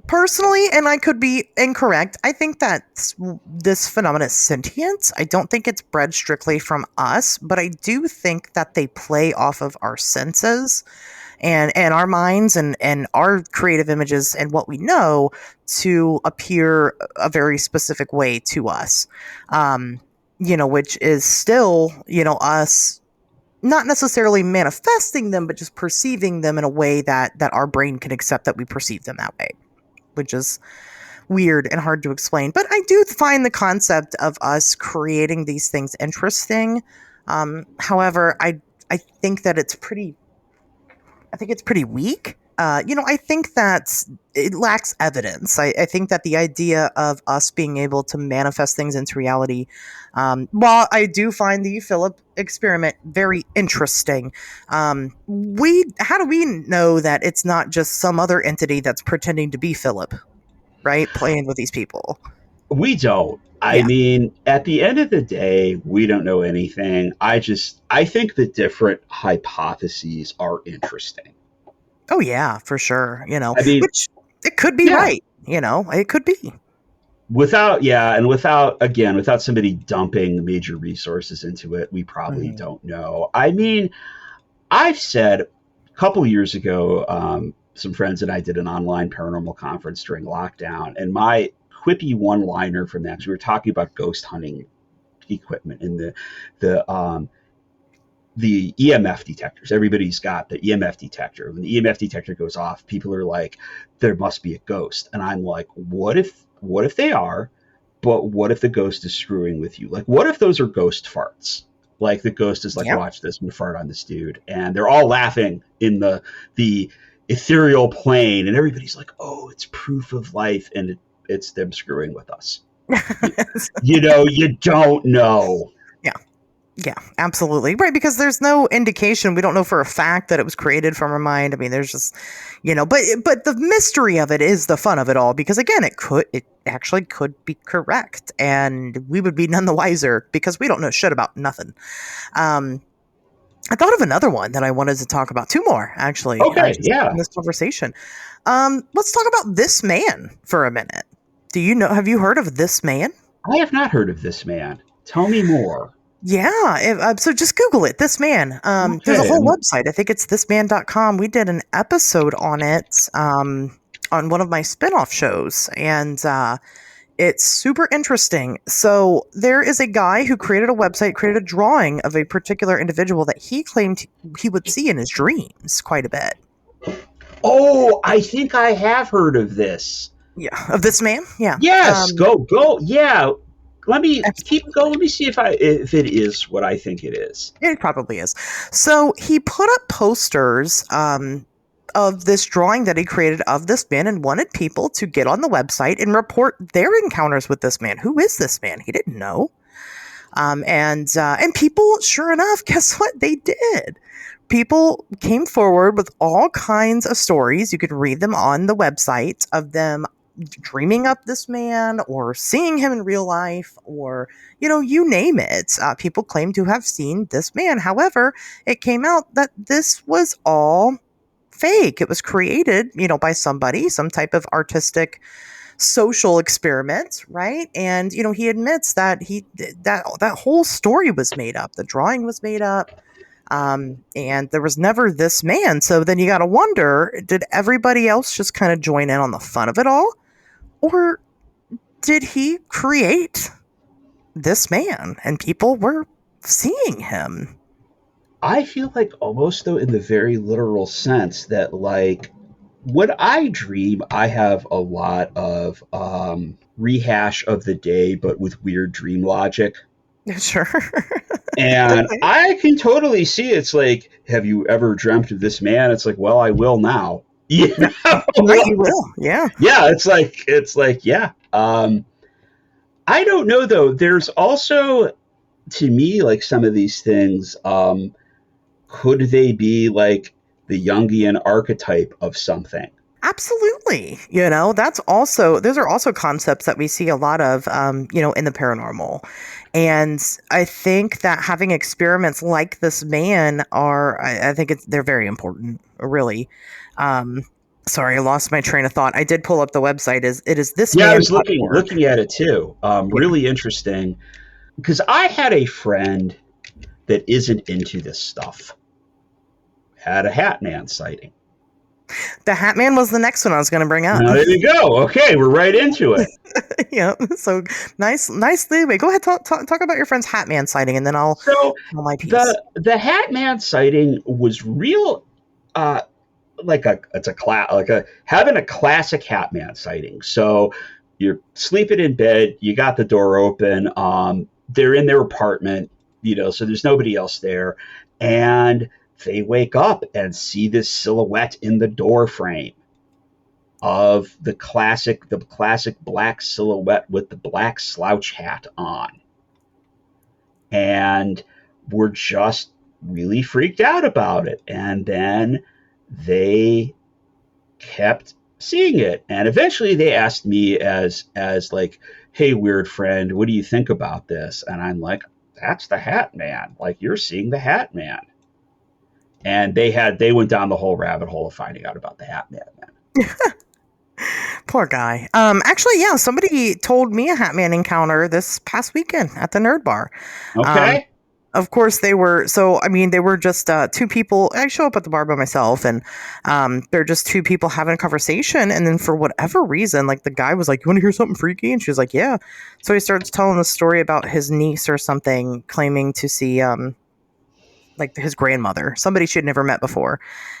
personally, and I could be incorrect, I think that this phenomenon is sentient. I don't think it's bred strictly from us, but I do think that they play off of our senses and our minds and our creative images and what we know to appear a very specific way to us, which is still, us not necessarily manifesting them, but just perceiving them in a way that our brain can accept that we perceive them that way, which is weird and hard to explain. But I do find the concept of us creating these things interesting. However, I think that it's pretty weak. I think that it lacks evidence. I think that the idea of us being able to manifest things into reality, while I do find the Philip experiment very interesting, how do we know that it's not just some other entity that's pretending to be Philip, right? Playing with these people. We don't. I mean, at the end of the day, we don't know anything. I think the different hypotheses are interesting. Oh yeah, for sure. I mean, which it could be right. It could be. Without somebody dumping major resources into it, we probably don't know. I mean, I've said a couple years ago, some friends and I did an online paranormal conference during lockdown, and my quippy one-liner from that, because we were talking about ghost hunting equipment and the EMF detectors. Everybody's got the EMF detector. When the EMF detector goes off, people are like, there must be a ghost. And I'm like, what if they are, but what if the ghost is screwing with you? Like, what if those are ghost farts? Like the ghost is like, watch this, I'm gonna fart on this dude. And they're all laughing in the ethereal plane. And everybody's like, oh, it's proof of life. And it's them screwing with us. You don't know. Yeah, absolutely. Right, because there's no indication. We don't know for a fact that it was created from our mind. I mean, there's just, but the mystery of it is the fun of it all, because again, it actually could be correct, and we would be none the wiser because we don't know shit about nothing. I thought of another one that I wanted to talk about. Two more, actually. Okay, in this conversation. Let's talk about this man for a minute. Have you heard of this man? I have not heard of this man. Tell me more. Yeah, so just Google it, this man. There's a whole website. I think it's thisman.com. We did an episode on it on one of my spinoff shows, and it's super interesting. So there is a guy who created a website, created a drawing of a particular individual that he claimed he would see in his dreams quite a bit. Oh, I think I have heard of this. Yeah, of this man? Yeah. Yes, go. Yeah. Let me keep going. Let me see if it is what I think it is. It probably is. So he put up posters of this drawing that he created of this man and wanted people to get on the website and report their encounters with this man. Who is this man? He didn't know. And people, sure enough, guess what? They did. People came forward with all kinds of stories. You could read them on the website of them dreaming up this man or seeing him in real life, or you name it. People claim to have seen this man. However, it came out that this was all fake. It was created by somebody, some type of artistic social experiment, right? And he admits that that whole story was made up. The drawing was made up. And there was never this man. So then you got to wonder, did everybody else just kind of join in on the fun of it all? Or did he create this man and people were seeing him? I feel like almost, though, in the very literal sense that, like, when I dream, I have a lot of rehash of the day, but with weird dream logic. Sure. And okay. I can totally see it's like, have you ever dreamt of this man? It's like, well, I will now. Yeah. Right, you will. Yeah. Yeah, it's like yeah. I don't know though. There's also to me like some of these things. Could they be like the Jungian archetype of something? Absolutely. Those are also concepts that we see a lot of, in the paranormal. And I think that having experiments like this man I think they're very important, really. Um, Sorry, I lost my train of thought. I did pull up the website. It is Yeah, I was looking thisman.org. looking at it too. Yeah. Really interesting because I had a friend that isn't into this stuff. Had a Hat Man sighting. The Hat Man was the next one I was going to bring up. Now there you go. Okay, we're right into it. Yeah. So nice leeway. Go ahead, talk about your friend's Hat Man sighting, and then I'll So tell my piece. the Hat Man sighting was real. Having a classic Hat Man sighting. So you're sleeping in bed, you got the door open, they're in their apartment, so there's nobody else there, and they wake up and see this silhouette in the door frame of the classic black silhouette with the black slouch hat on, and we're just really freaked out about it. And then they kept seeing it, and eventually they asked me as like, hey, weird friend, what do you think about this? And I'm like, that's the Hat Man. Like, you're seeing the Hat Man. And they went down the whole rabbit hole of finding out about the Hat Man. Poor guy. Actually, yeah, somebody told me a Hat Man encounter this past weekend at the Nerd Bar. Okay. Of course, they were just two people. I show up at the bar by myself, and they're just two people having a conversation. And then for whatever reason, like the guy was like, "You want to hear something freaky?" And she was like, "Yeah." So he starts telling the story about his niece or something, claiming to see like his grandmother, somebody she'd never met before.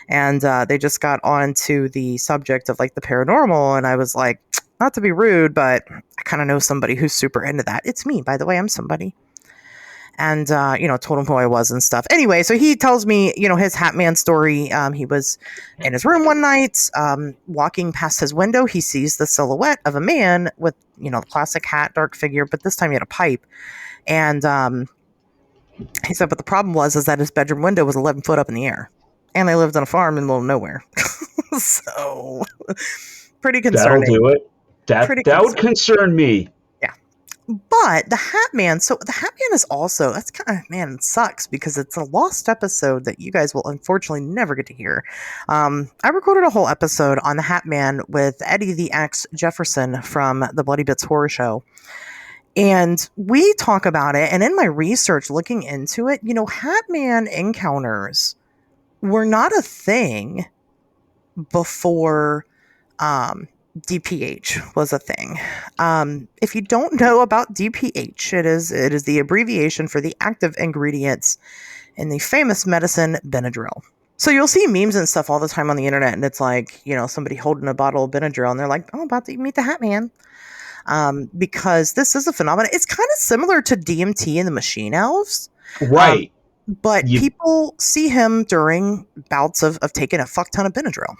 And they just got on to the subject of like the paranormal. And I was like, not to be rude, but I kind of know somebody who's super into that. It's me, by the way, I'm somebody. And, told him who I was and stuff. Anyway, so he tells me, his Hat Man story. He was in his room one night, walking past his window. He sees the silhouette of a man with, the classic hat, dark figure, but this time he had a pipe. And he said, but the problem was that his bedroom window was 11 foot up in the air. And they lived on a farm in the middle of nowhere. So, pretty concerning. That'll do it. That would concern me. But the Hat Man, so the Hat Man is also, that's kind of, man, it sucks because it's a lost episode that you guys will unfortunately never get to hear. I recorded a whole episode on the Hat Man with Eddie the Axe Jefferson from the Bloody Bits Horror Show. And we talk about it, and in my research looking into it, Hat Man encounters were not a thing before DPH was a thing. If you don't know about DPH, it is the abbreviation for the active ingredients in the famous medicine Benadryl. So you'll see memes and stuff all the time on the internet, and it's like, somebody holding a bottle of Benadryl, and they're like, oh, about to meet the Hat Man. Because this is a phenomenon. It's kind of similar to DMT and the Machine Elves. Right. But people see him during bouts of taking a fuck ton of Benadryl.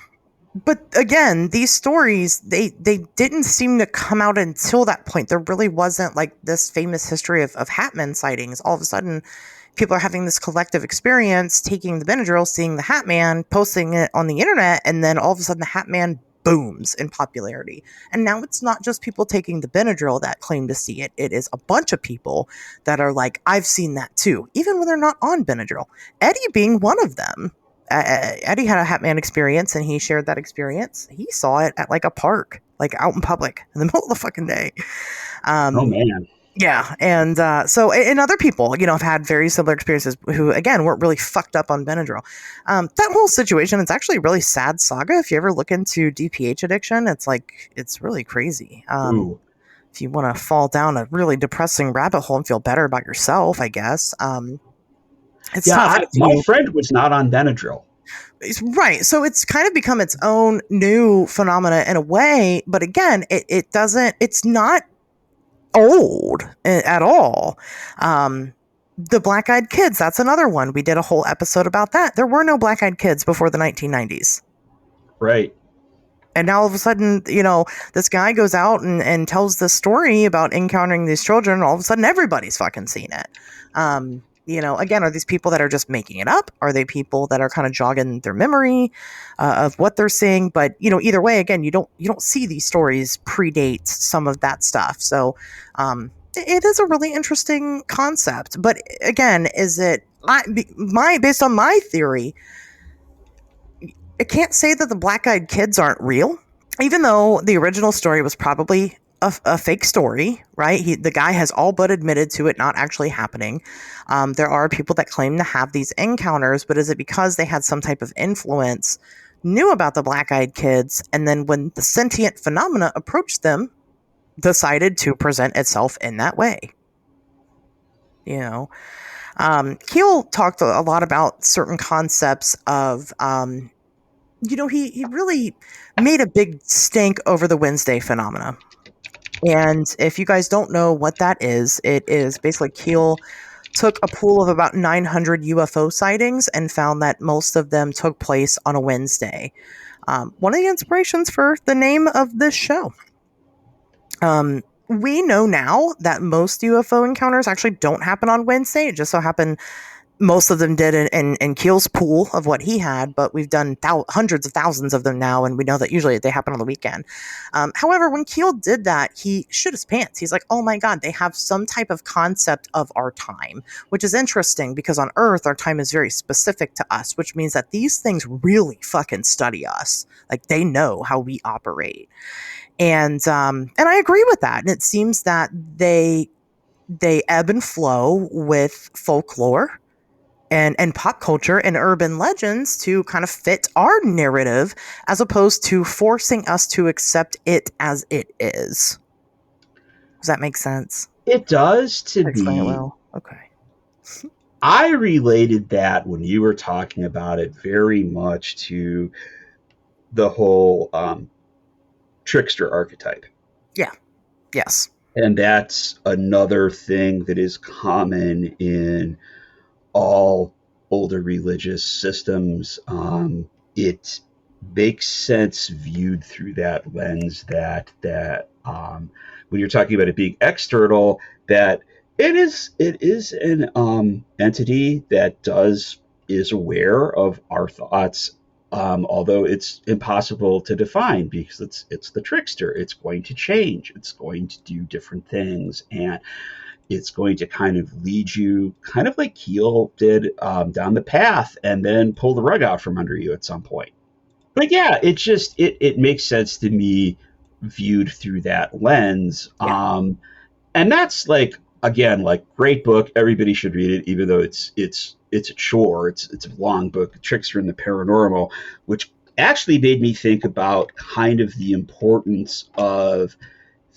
But again, these stories, they didn't seem to come out until that point. There really wasn't like this famous history of Hat Man sightings. All of a sudden, people are having this collective experience, taking the Benadryl, seeing the Hat Man, posting it on the internet, and then all of a sudden the Hat Man booms in popularity. And now it's not just people taking the Benadryl that claim to see it. It is a bunch of people that are like, I've seen that too, even when they're not on Benadryl. Eddie being one of them. Eddie had a Hat Man experience, and he shared that experience. He saw it at like a park, like out in public in the middle of the fucking day. Oh man. Yeah. And and other people, have had very similar experiences who, again, weren't really fucked up on Benadryl. That whole situation, it's actually a really sad saga. If you ever look into DPH addiction, it's really crazy. If you want to fall down a really depressing rabbit hole and feel better about yourself, I guess. It's tough. My friend was not on Benadryl. Right. So it's kind of become its own new phenomena in a way. But again, it's not old at all. The Black-Eyed Kids, that's another one. We did a whole episode about that. There were no Black-Eyed Kids before the 1990s. Right. And now all of a sudden, this guy goes out and tells this story about encountering these children. And all of a sudden, everybody's fucking seen it. Again, are these people that are just making it up? Are they people that are kind of jogging their memory of what they're seeing? But either way, again, you don't see these stories predate some of that stuff. So it is a really interesting concept. But again, is it based on my theory? I can't say that the black-eyed kids aren't real, even though the original story was probably a fake story, right? The guy has all but admitted to it not actually happening. There are people that claim to have these encounters, but is it because they had some type of influence, knew about the black-eyed kids, and then when the sentient phenomena approached them, decided to present itself in that way? Keel talked a lot about certain concepts of he really made a big stink over the Wednesday phenomena. And if you guys don't know what that is, it is basically Keel took a pool of about 900 UFO sightings and found that most of them took place on a Wednesday. One of the inspirations for the name of this show. We know now that most UFO encounters actually don't happen on Wednesday. It just so happened most of them did in Keel's pool of what he had, but we've done hundreds of thousands of them now, and we know that usually they happen on the weekend. However, when Keel did that, he shit his pants. He's like, oh my God, they have some type of concept of our time, which is interesting because on Earth, our time is very specific to us, which means that these things really fucking study us. Like, they know how we operate. And I agree with that. And it seems that they ebb and flow with folklore and pop culture and urban legends to kind of fit our narrative as opposed to forcing us to accept it as it is. Does that make sense? It does to Explain it me. well. Okay. I related that when you were talking about it very much to the whole trickster archetype. Yeah. Yes. And that's another thing that is common in all older religious systems. It makes sense viewed through that lens that when you're talking about it being external, that it is an entity that is aware of our thoughts, although it's impossible to define because it's the trickster. It's going to change. It's going to do different things, and it's going to kind of lead you, kind of like Keel did, down the path and then pull the rug out from under you at some point. But yeah, it makes sense to me viewed through that lens. Yeah. And that's like, again, like, great book. Everybody should read it, even though it's a chore. It's a long book, Trickster and the Paranormal, which actually made me think about kind of the importance of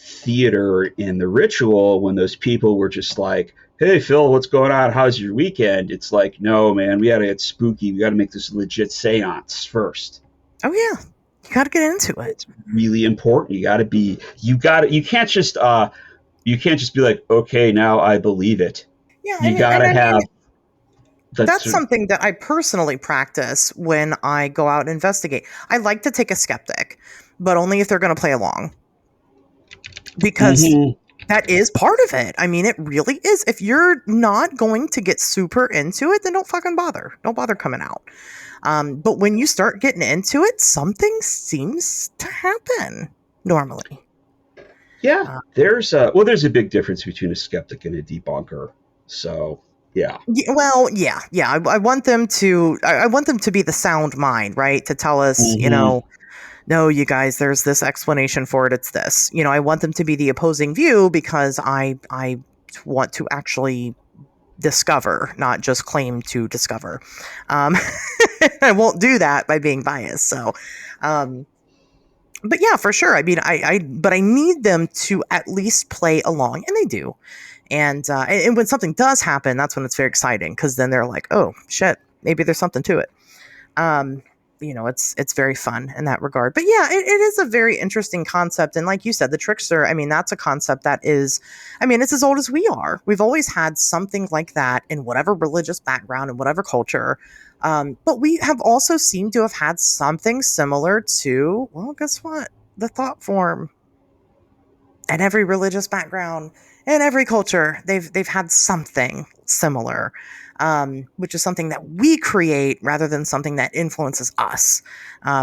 theater in the ritual when those people were just like, hey, Phil, what's going on? How's your weekend? It's like, no, man, we got to get spooky. We got to make this legit seance first. Oh, yeah. You got to get into it. It's really important. You can't just be like, okay, now I believe it. Yeah. You got to have. That's something that I personally practice when I go out and investigate. I like to take a skeptic, but only if they're going to play along. Because that is part of it. I mean, it really is. If you're not going to get super into it, then don't fucking bother. Don't bother coming out. But when you start getting into it, something seems to happen normally. Yeah, there's a big difference between a skeptic and a debunker. So yeah. Well, yeah. I want them to be the sound mind, right? To tell us, no, you guys, there's this explanation for it. It's this. I want them to be the opposing view because I want to actually discover, not just claim to discover. I won't do that by being biased. So, but yeah, for sure. I mean, but I need them to at least play along, and they do. And when something does happen, that's when it's very exciting because then they're like, oh shit, maybe there's something to it. it's very fun in that regard. But yeah, it is a very interesting concept. And like you said, the trickster, I mean, that's a concept that is, I mean, it's as old as we are. We've always had something like that in whatever religious background and whatever culture. But we have also seemed to have had something similar to, well, guess what? The thought form. And every religious background and every culture, they've had something similar, which is something that we create rather than something that influences us.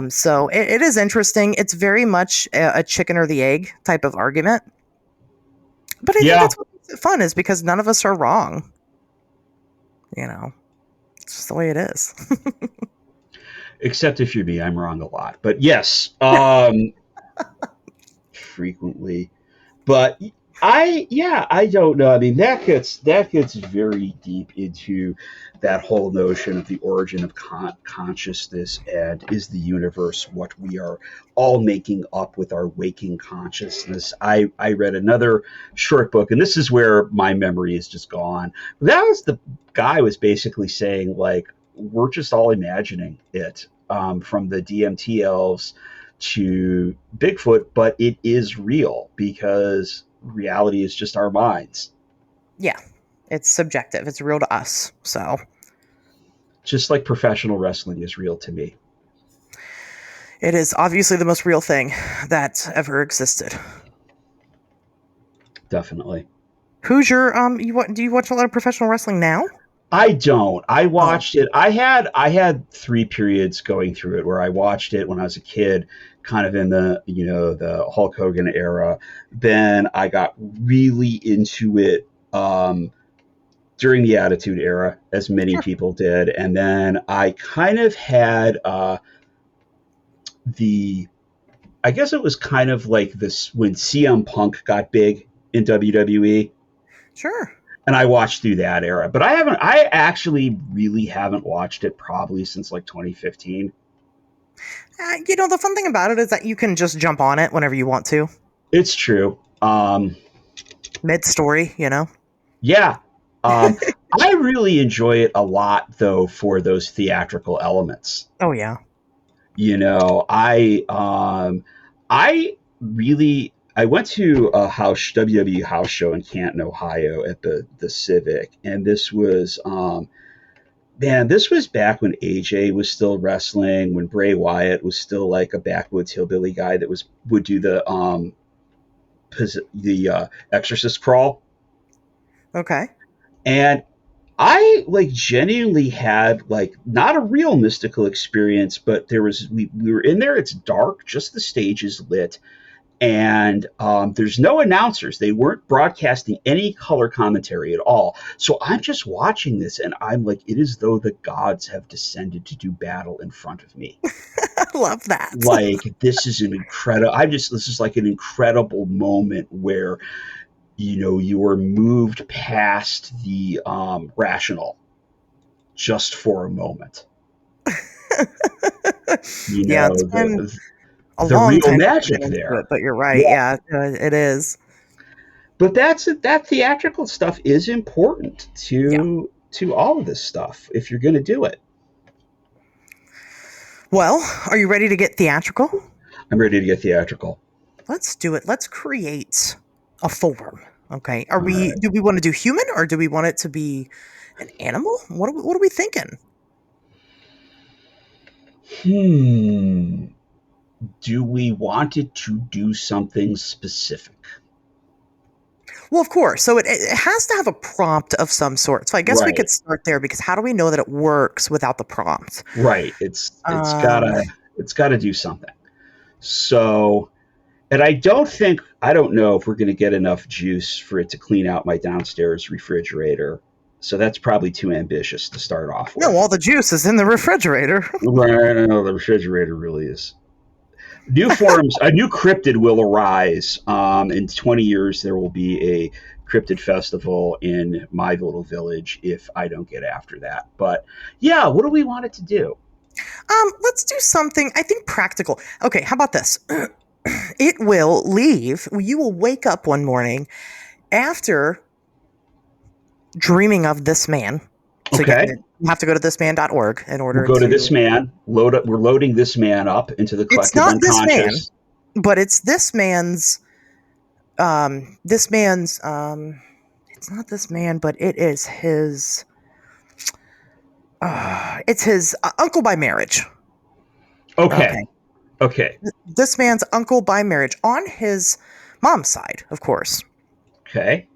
So it is interesting. It's very much a chicken or the egg type of argument. But I think that's what makes it fun, is because none of us are wrong. It's just the way it is. Except if you're me, I'm wrong a lot. But yes, frequently. But I don't know. I mean, that gets very deep into that whole notion of the origin of consciousness, and is the universe what we are all making up with our waking consciousness. I read another short book, and this is where my memory is just gone. That was, the guy was basically saying, like, we're just all imagining it, from the DMT elves to Bigfoot, but it is real because reality is just our minds. Yeah, it's subjective. It's real to us. So, just like professional wrestling is real to me. It is obviously the most real thing that ever existed. Definitely. Who's your do you watch a lot of professional wrestling now? I don't. I watched it. I had 3 periods going through it where I watched it when I was a kid, kind of in the the Hulk Hogan era. Then I got really into it during the Attitude Era, as many people did, and then I kind of had I guess it was kind of like this when CM Punk got big in WWE. Sure. And I watched through that era, but I actually really haven't watched it probably since like 2015. The fun thing about it is that you can just jump on it whenever you want to. It's true. Mid-story, Yeah. I really enjoy it a lot, though, for those theatrical elements. Oh, yeah. I went to a WWE house show in Canton, Ohio at the Civic, and this was this was back when AJ was still wrestling, when Bray Wyatt was still like a backwoods hillbilly guy that would do the Exorcist crawl. Okay. And I genuinely had not a real mystical experience, but we were in there. It's dark, just the stage is lit. And there's no announcers. They weren't broadcasting any color commentary at all. So I'm just watching this, and I'm like, it is though the gods have descended to do battle in front of me. I love that. This is an incredible. This is like an incredible moment where, you are moved past the rational, just for a moment. It's been a the long real time magic there. But you're right. Yeah, it is. But that theatrical stuff is important to all of this stuff if you're going to do it. Well, are you ready to get theatrical? I'm ready to get theatrical. Let's do it. Let's create a form. Okay. Do we want to do human, or do we want it to be an animal? What are we thinking? Do we want it to do something specific? Well, of course. So it has to have a prompt of some sort. So I guess we could start there, because how do we know that it works without the prompt? Right. It's gotta do something. So, and I don't know if we're going to get enough juice for it to clean out my downstairs refrigerator. So that's probably too ambitious to start off with. No, all the juice is in the refrigerator. Right. No, the refrigerator really is. New forms, a new cryptid will arise. In 20 years, there will be a cryptid festival in my little village if I don't get after that. But yeah, what do we want it to do? Let's do something, I think, practical. Okay, how about this? It will leave. You will wake up one morning after dreaming of this man. So okay. You have to go to thisman.org in We'll order go to to. this man. We're loading this man up into the It's collective not this man, unconscious. but it's this man's. This man's. It's not this man, but it is his. It's his uncle by marriage. Okay. Okay. This man's uncle by marriage on his mom's side, of course. Okay.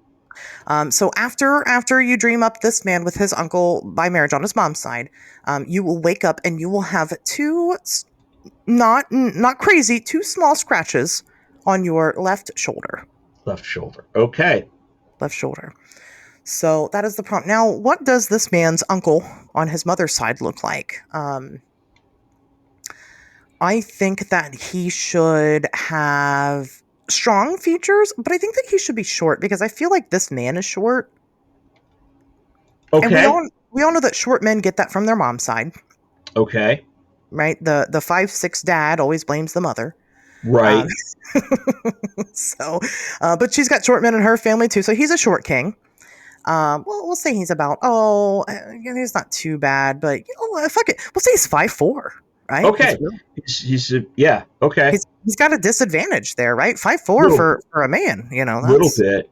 So after you dream up this man with his uncle by marriage on his mom's side, you will wake up and you will have two, not crazy, two small scratches on your left shoulder. Left shoulder. Okay. Left shoulder. So that is the prompt. Now, what does this man's uncle on his mother's side look like? I think that he should have strong features, but I think that he should be short because I feel like this man is short. Okay. And we all know that short men get that from their mom's side, Okay. right? The 5'6" dad always blames the mother. Right. So, but she's got short men in her family too, so he's a short king. Well, we'll say he's about he's not too bad, but fuck it, we'll say he's 5'4", right? Okay. Yeah. Okay. He's got a disadvantage there, right? 5'4" for a man, A little bit.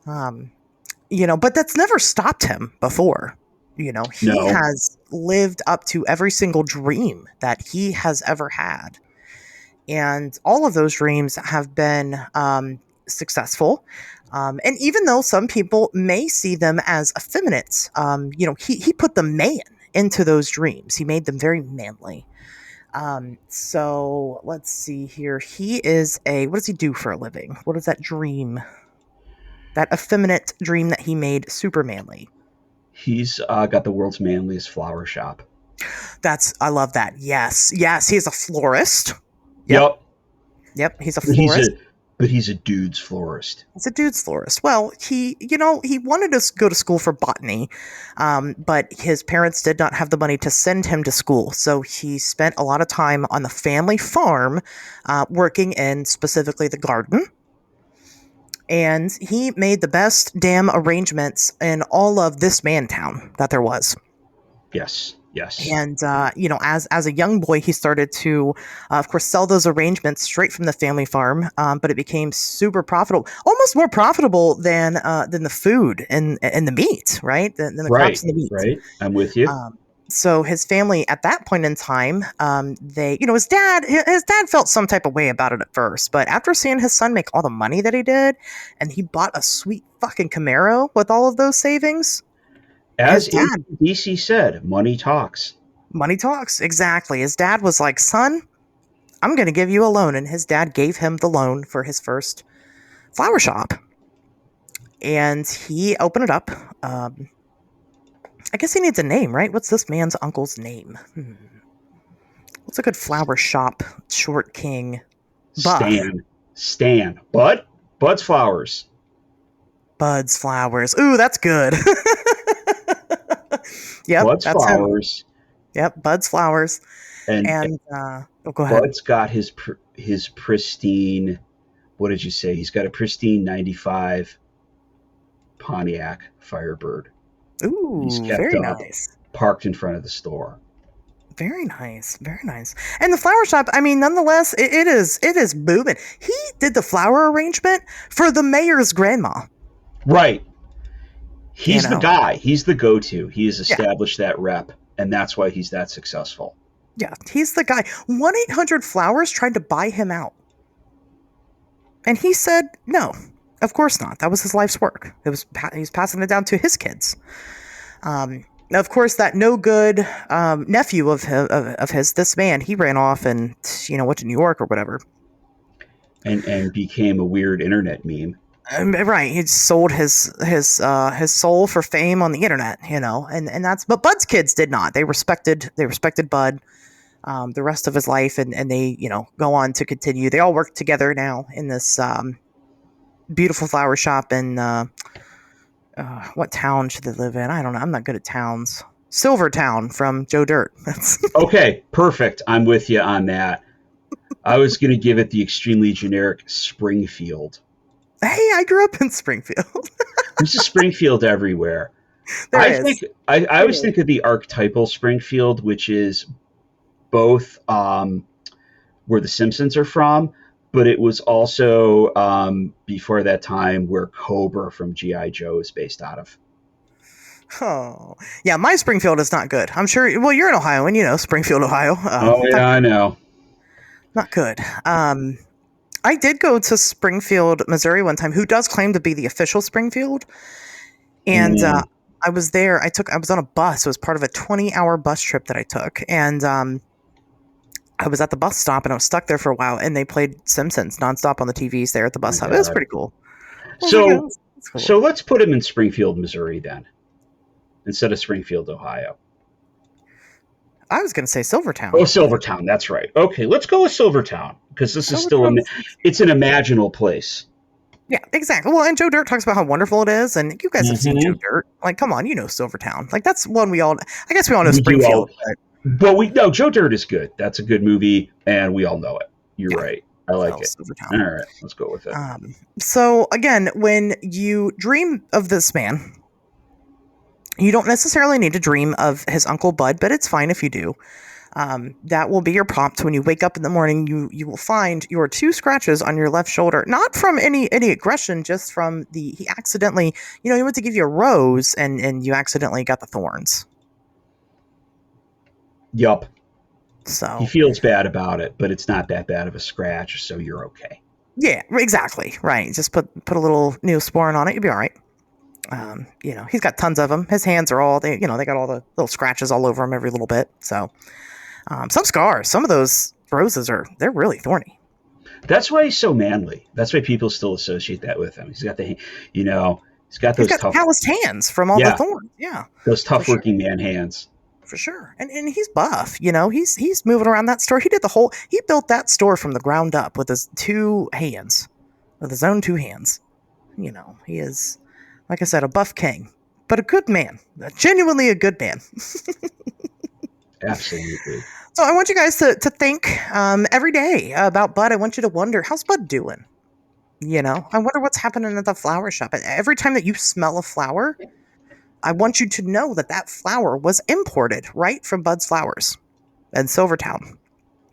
But that's never stopped him before. He has lived up to every single dream that he has ever had. And all of those dreams have been successful. And even though some people may see them as effeminate, he put the man into those dreams. He made them very manly. So let's see here. He is what does he do for a living? What is that dream? That effeminate dream that he made super manly. He's got the world's manliest flower shop. I love that. Yes. He's a florist. Yep. He's a florist. But he's a dude's florist. He's a dude's florist. Well, he wanted to go to school for botany, but his parents did not have the money to send him to school. So he spent a lot of time on the family farm, working in specifically the garden. And he made the best damn arrangements in all of this man town that there was. Yes. And, as a young boy, he started to, of course, sell those arrangements straight from the family farm. But it became super profitable, almost more profitable than the food and the meat, right? Than the crops and the meat. Right. I'm with you. So his family at that point in time, his dad felt some type of way about it at first, but after seeing his son make all the money that he did, and he bought a sweet fucking Camaro with all of those savings. As DC said, money talks. Money talks, exactly. His dad was like, son, I'm going to give you a loan. And his dad gave him the loan for his first flower shop. And he opened it up. I guess he needs a name, right? What's this man's uncle's name? What's a good flower shop, short king? Stan. Bud's Flowers. Bud's Flowers. Ooh, that's good. Yep, Bud's Flowers. Yep, Bud's Flowers. And go ahead. Bud's got his pristine. What did you say? He's got a pristine '95 Pontiac Firebird. Ooh, He's kept very up, nice. Parked in front of the store. Very nice, very nice. And the flower shop, I mean, nonetheless, it is booming. He did the flower arrangement for the mayor's grandma. Right. He's the guy. He's the go-to. He has established that rep, and that's why he's that successful. Yeah, he's the guy. 1-800-Flowers tried to buy him out. And he said, no, of course not. That was his life's work. He's passing it down to his kids. Of course, that no good nephew of his, this man, he ran off and went to New York or whatever, and became a weird internet meme. Right, he sold his soul for fame on the internet, and that's. But Bud's kids did not. They respected Bud the rest of his life, and they go on to continue. They all work together now in this beautiful flower shop in. What town should they live in? I don't know. I'm not good at towns. Silvertown from Joe Dirt. Okay, perfect. I'm with you on that. I was going to give it the extremely generic Springfield. Hey, I grew up in Springfield. There's a Springfield everywhere. There I is. think I always think of the archetypal Springfield, which is both where the Simpsons are from, but it was also before that time where Cobra from G.I. Joe is based out of. Oh, yeah. My Springfield is not good. I'm sure. Well, you're in Ohio, and you know Springfield, Ohio. Oh yeah, I know. Not good. I did go to Springfield, Missouri one time. Who does claim to be the official Springfield? And I was there. I was on a bus. It was part of a 20-hour bus trip that I took, and I was at the bus stop, and I was stuck there for a while. And they played Simpsons nonstop on the TVs there at the bus stop. It was pretty cool. So let's put him in Springfield, Missouri, then, instead of Springfield, Ohio. I was going to say Silvertown. Oh, Silvertown. That's right. Okay, let's go with Silvertown because this is still it's an imaginal place. Yeah, exactly. Well, and Joe Dirt talks about how wonderful it is, and you guys have seen Joe Dirt. Like, come on, you know Silvertown. Like, that's one we all. I guess we all know Springfield. But we know Joe Dirt is good. That's a good movie, and we all know it. You're right. I like it. Silvertown. All right, let's go with it. So again, when you dream of this man, you don't necessarily need to dream of his Uncle Bud, but it's fine if you do. That will be your prompt. When you wake up in the morning, you will find your 2 scratches on your left shoulder, not from any aggression, just from he accidentally, he went to give you a rose and you accidentally got the thorns. Yup. So he feels bad about it, but it's not that bad of a scratch, so you're okay. Yeah, exactly. Right. Just put a little Neosporin on it. You'll be all right. He's got tons of them. His hands are all, they got all the little scratches all over him every little bit. So, some scars, some of those roses they're really thorny. That's why he's so manly. That's why people still associate that with him. He's got he's got those tough calloused hands from all the thorns. Yeah. Those tough working man hands. For sure. And he's buff, he's moving around that store. He built that store from the ground up with his 2 hands, with his own 2 hands. He is, like I said, a buff king, but a good man, genuinely a good man. Absolutely. So I want you guys to think every day about Bud. I want you to wonder, how's Bud doing? I wonder what's happening at the flower shop. Every time that you smell a flower, I want you to know that flower was imported right from Bud's Flowers in Silvertown.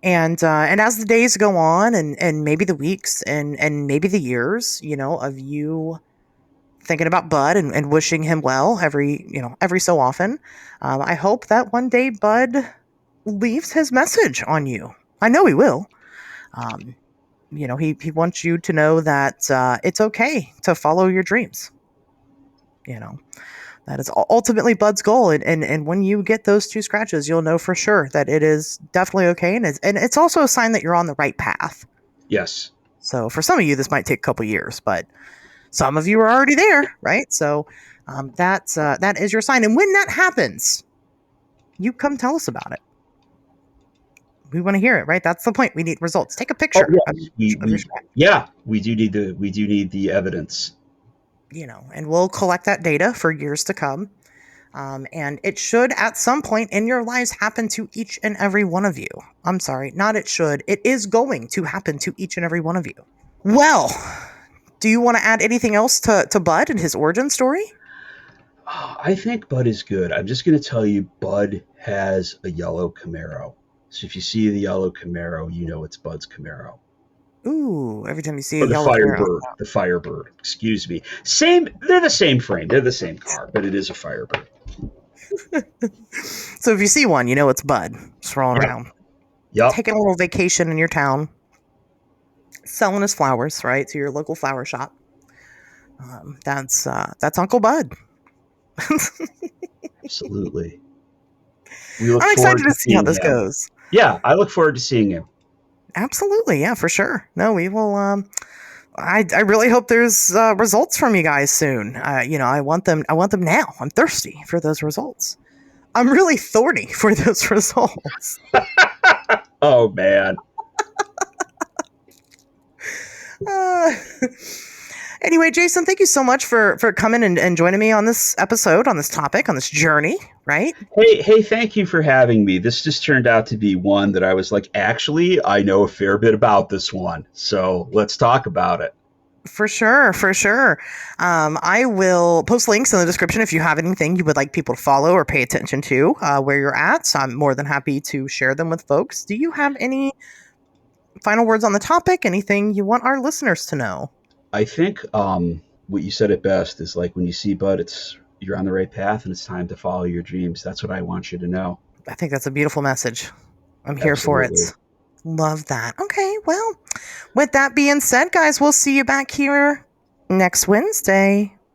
And as the days go on and maybe the weeks and maybe the years, of you thinking about Bud and wishing him well every so often, I hope that one day Bud leaves his message on you. I know he will. He wants you to know that it's okay to follow your dreams. That is ultimately Bud's goal. And when you get those 2 scratches, you'll know for sure that it is definitely okay. And it's also a sign that you're on the right path. Yes. So for some of you, this might take a couple years, but some of you are already there, right? So that is your sign. And when that happens, you come tell us about it. We want to hear it, right? That's the point. We need results. Take a picture. We do need the evidence. And we'll collect that data for years to come. And it should at some point in your lives happen to each and every one of you. I'm sorry, not it should. It is going to happen to each and every one of you. Well, do you want to add anything else to Bud and his origin story? I think Bud is good. I'm just going to tell you, Bud has a yellow Camaro. So if you see the yellow Camaro, it's Bud's Camaro. Ooh, every time you see a yellow Firebird. Camaro. The Firebird, excuse me. They're the same frame. They're the same car, but it is a Firebird. So if you see one, it's Bud just rolling around. Yep. Taking a little vacation in your town. Selling his flowers, right, to your local flower shop. That's Uncle Bud. Absolutely. I'm excited to see how this goes. Yeah, I look forward to seeing him. Absolutely, yeah, for sure. No, we will. I really hope there's results from you guys soon. I want them now. I'm thirsty for those results. I'm really thorny for those results. Oh man. Anyway, Jayson, thank you so much for coming and joining me on this episode, on this topic, on this journey, right? Hey, thank you for having me. This just turned out to be one that I was like, actually, I know a fair bit about this one. So let's talk about it. For sure, for sure. I will post links in the description if you have anything you would like people to follow or pay attention to where you're at. So I'm more than happy to share them with folks. Do you have any final words on the topic? Anything you want our listeners to know? I think what you said it best is like when you see Bud, you're on the right path and it's time to follow your dreams. That's what I want you to know. I think that's a beautiful message. I'm here for it. Absolutely. Love that. Okay, well, with that being said, guys, we'll see you back here next Wednesday.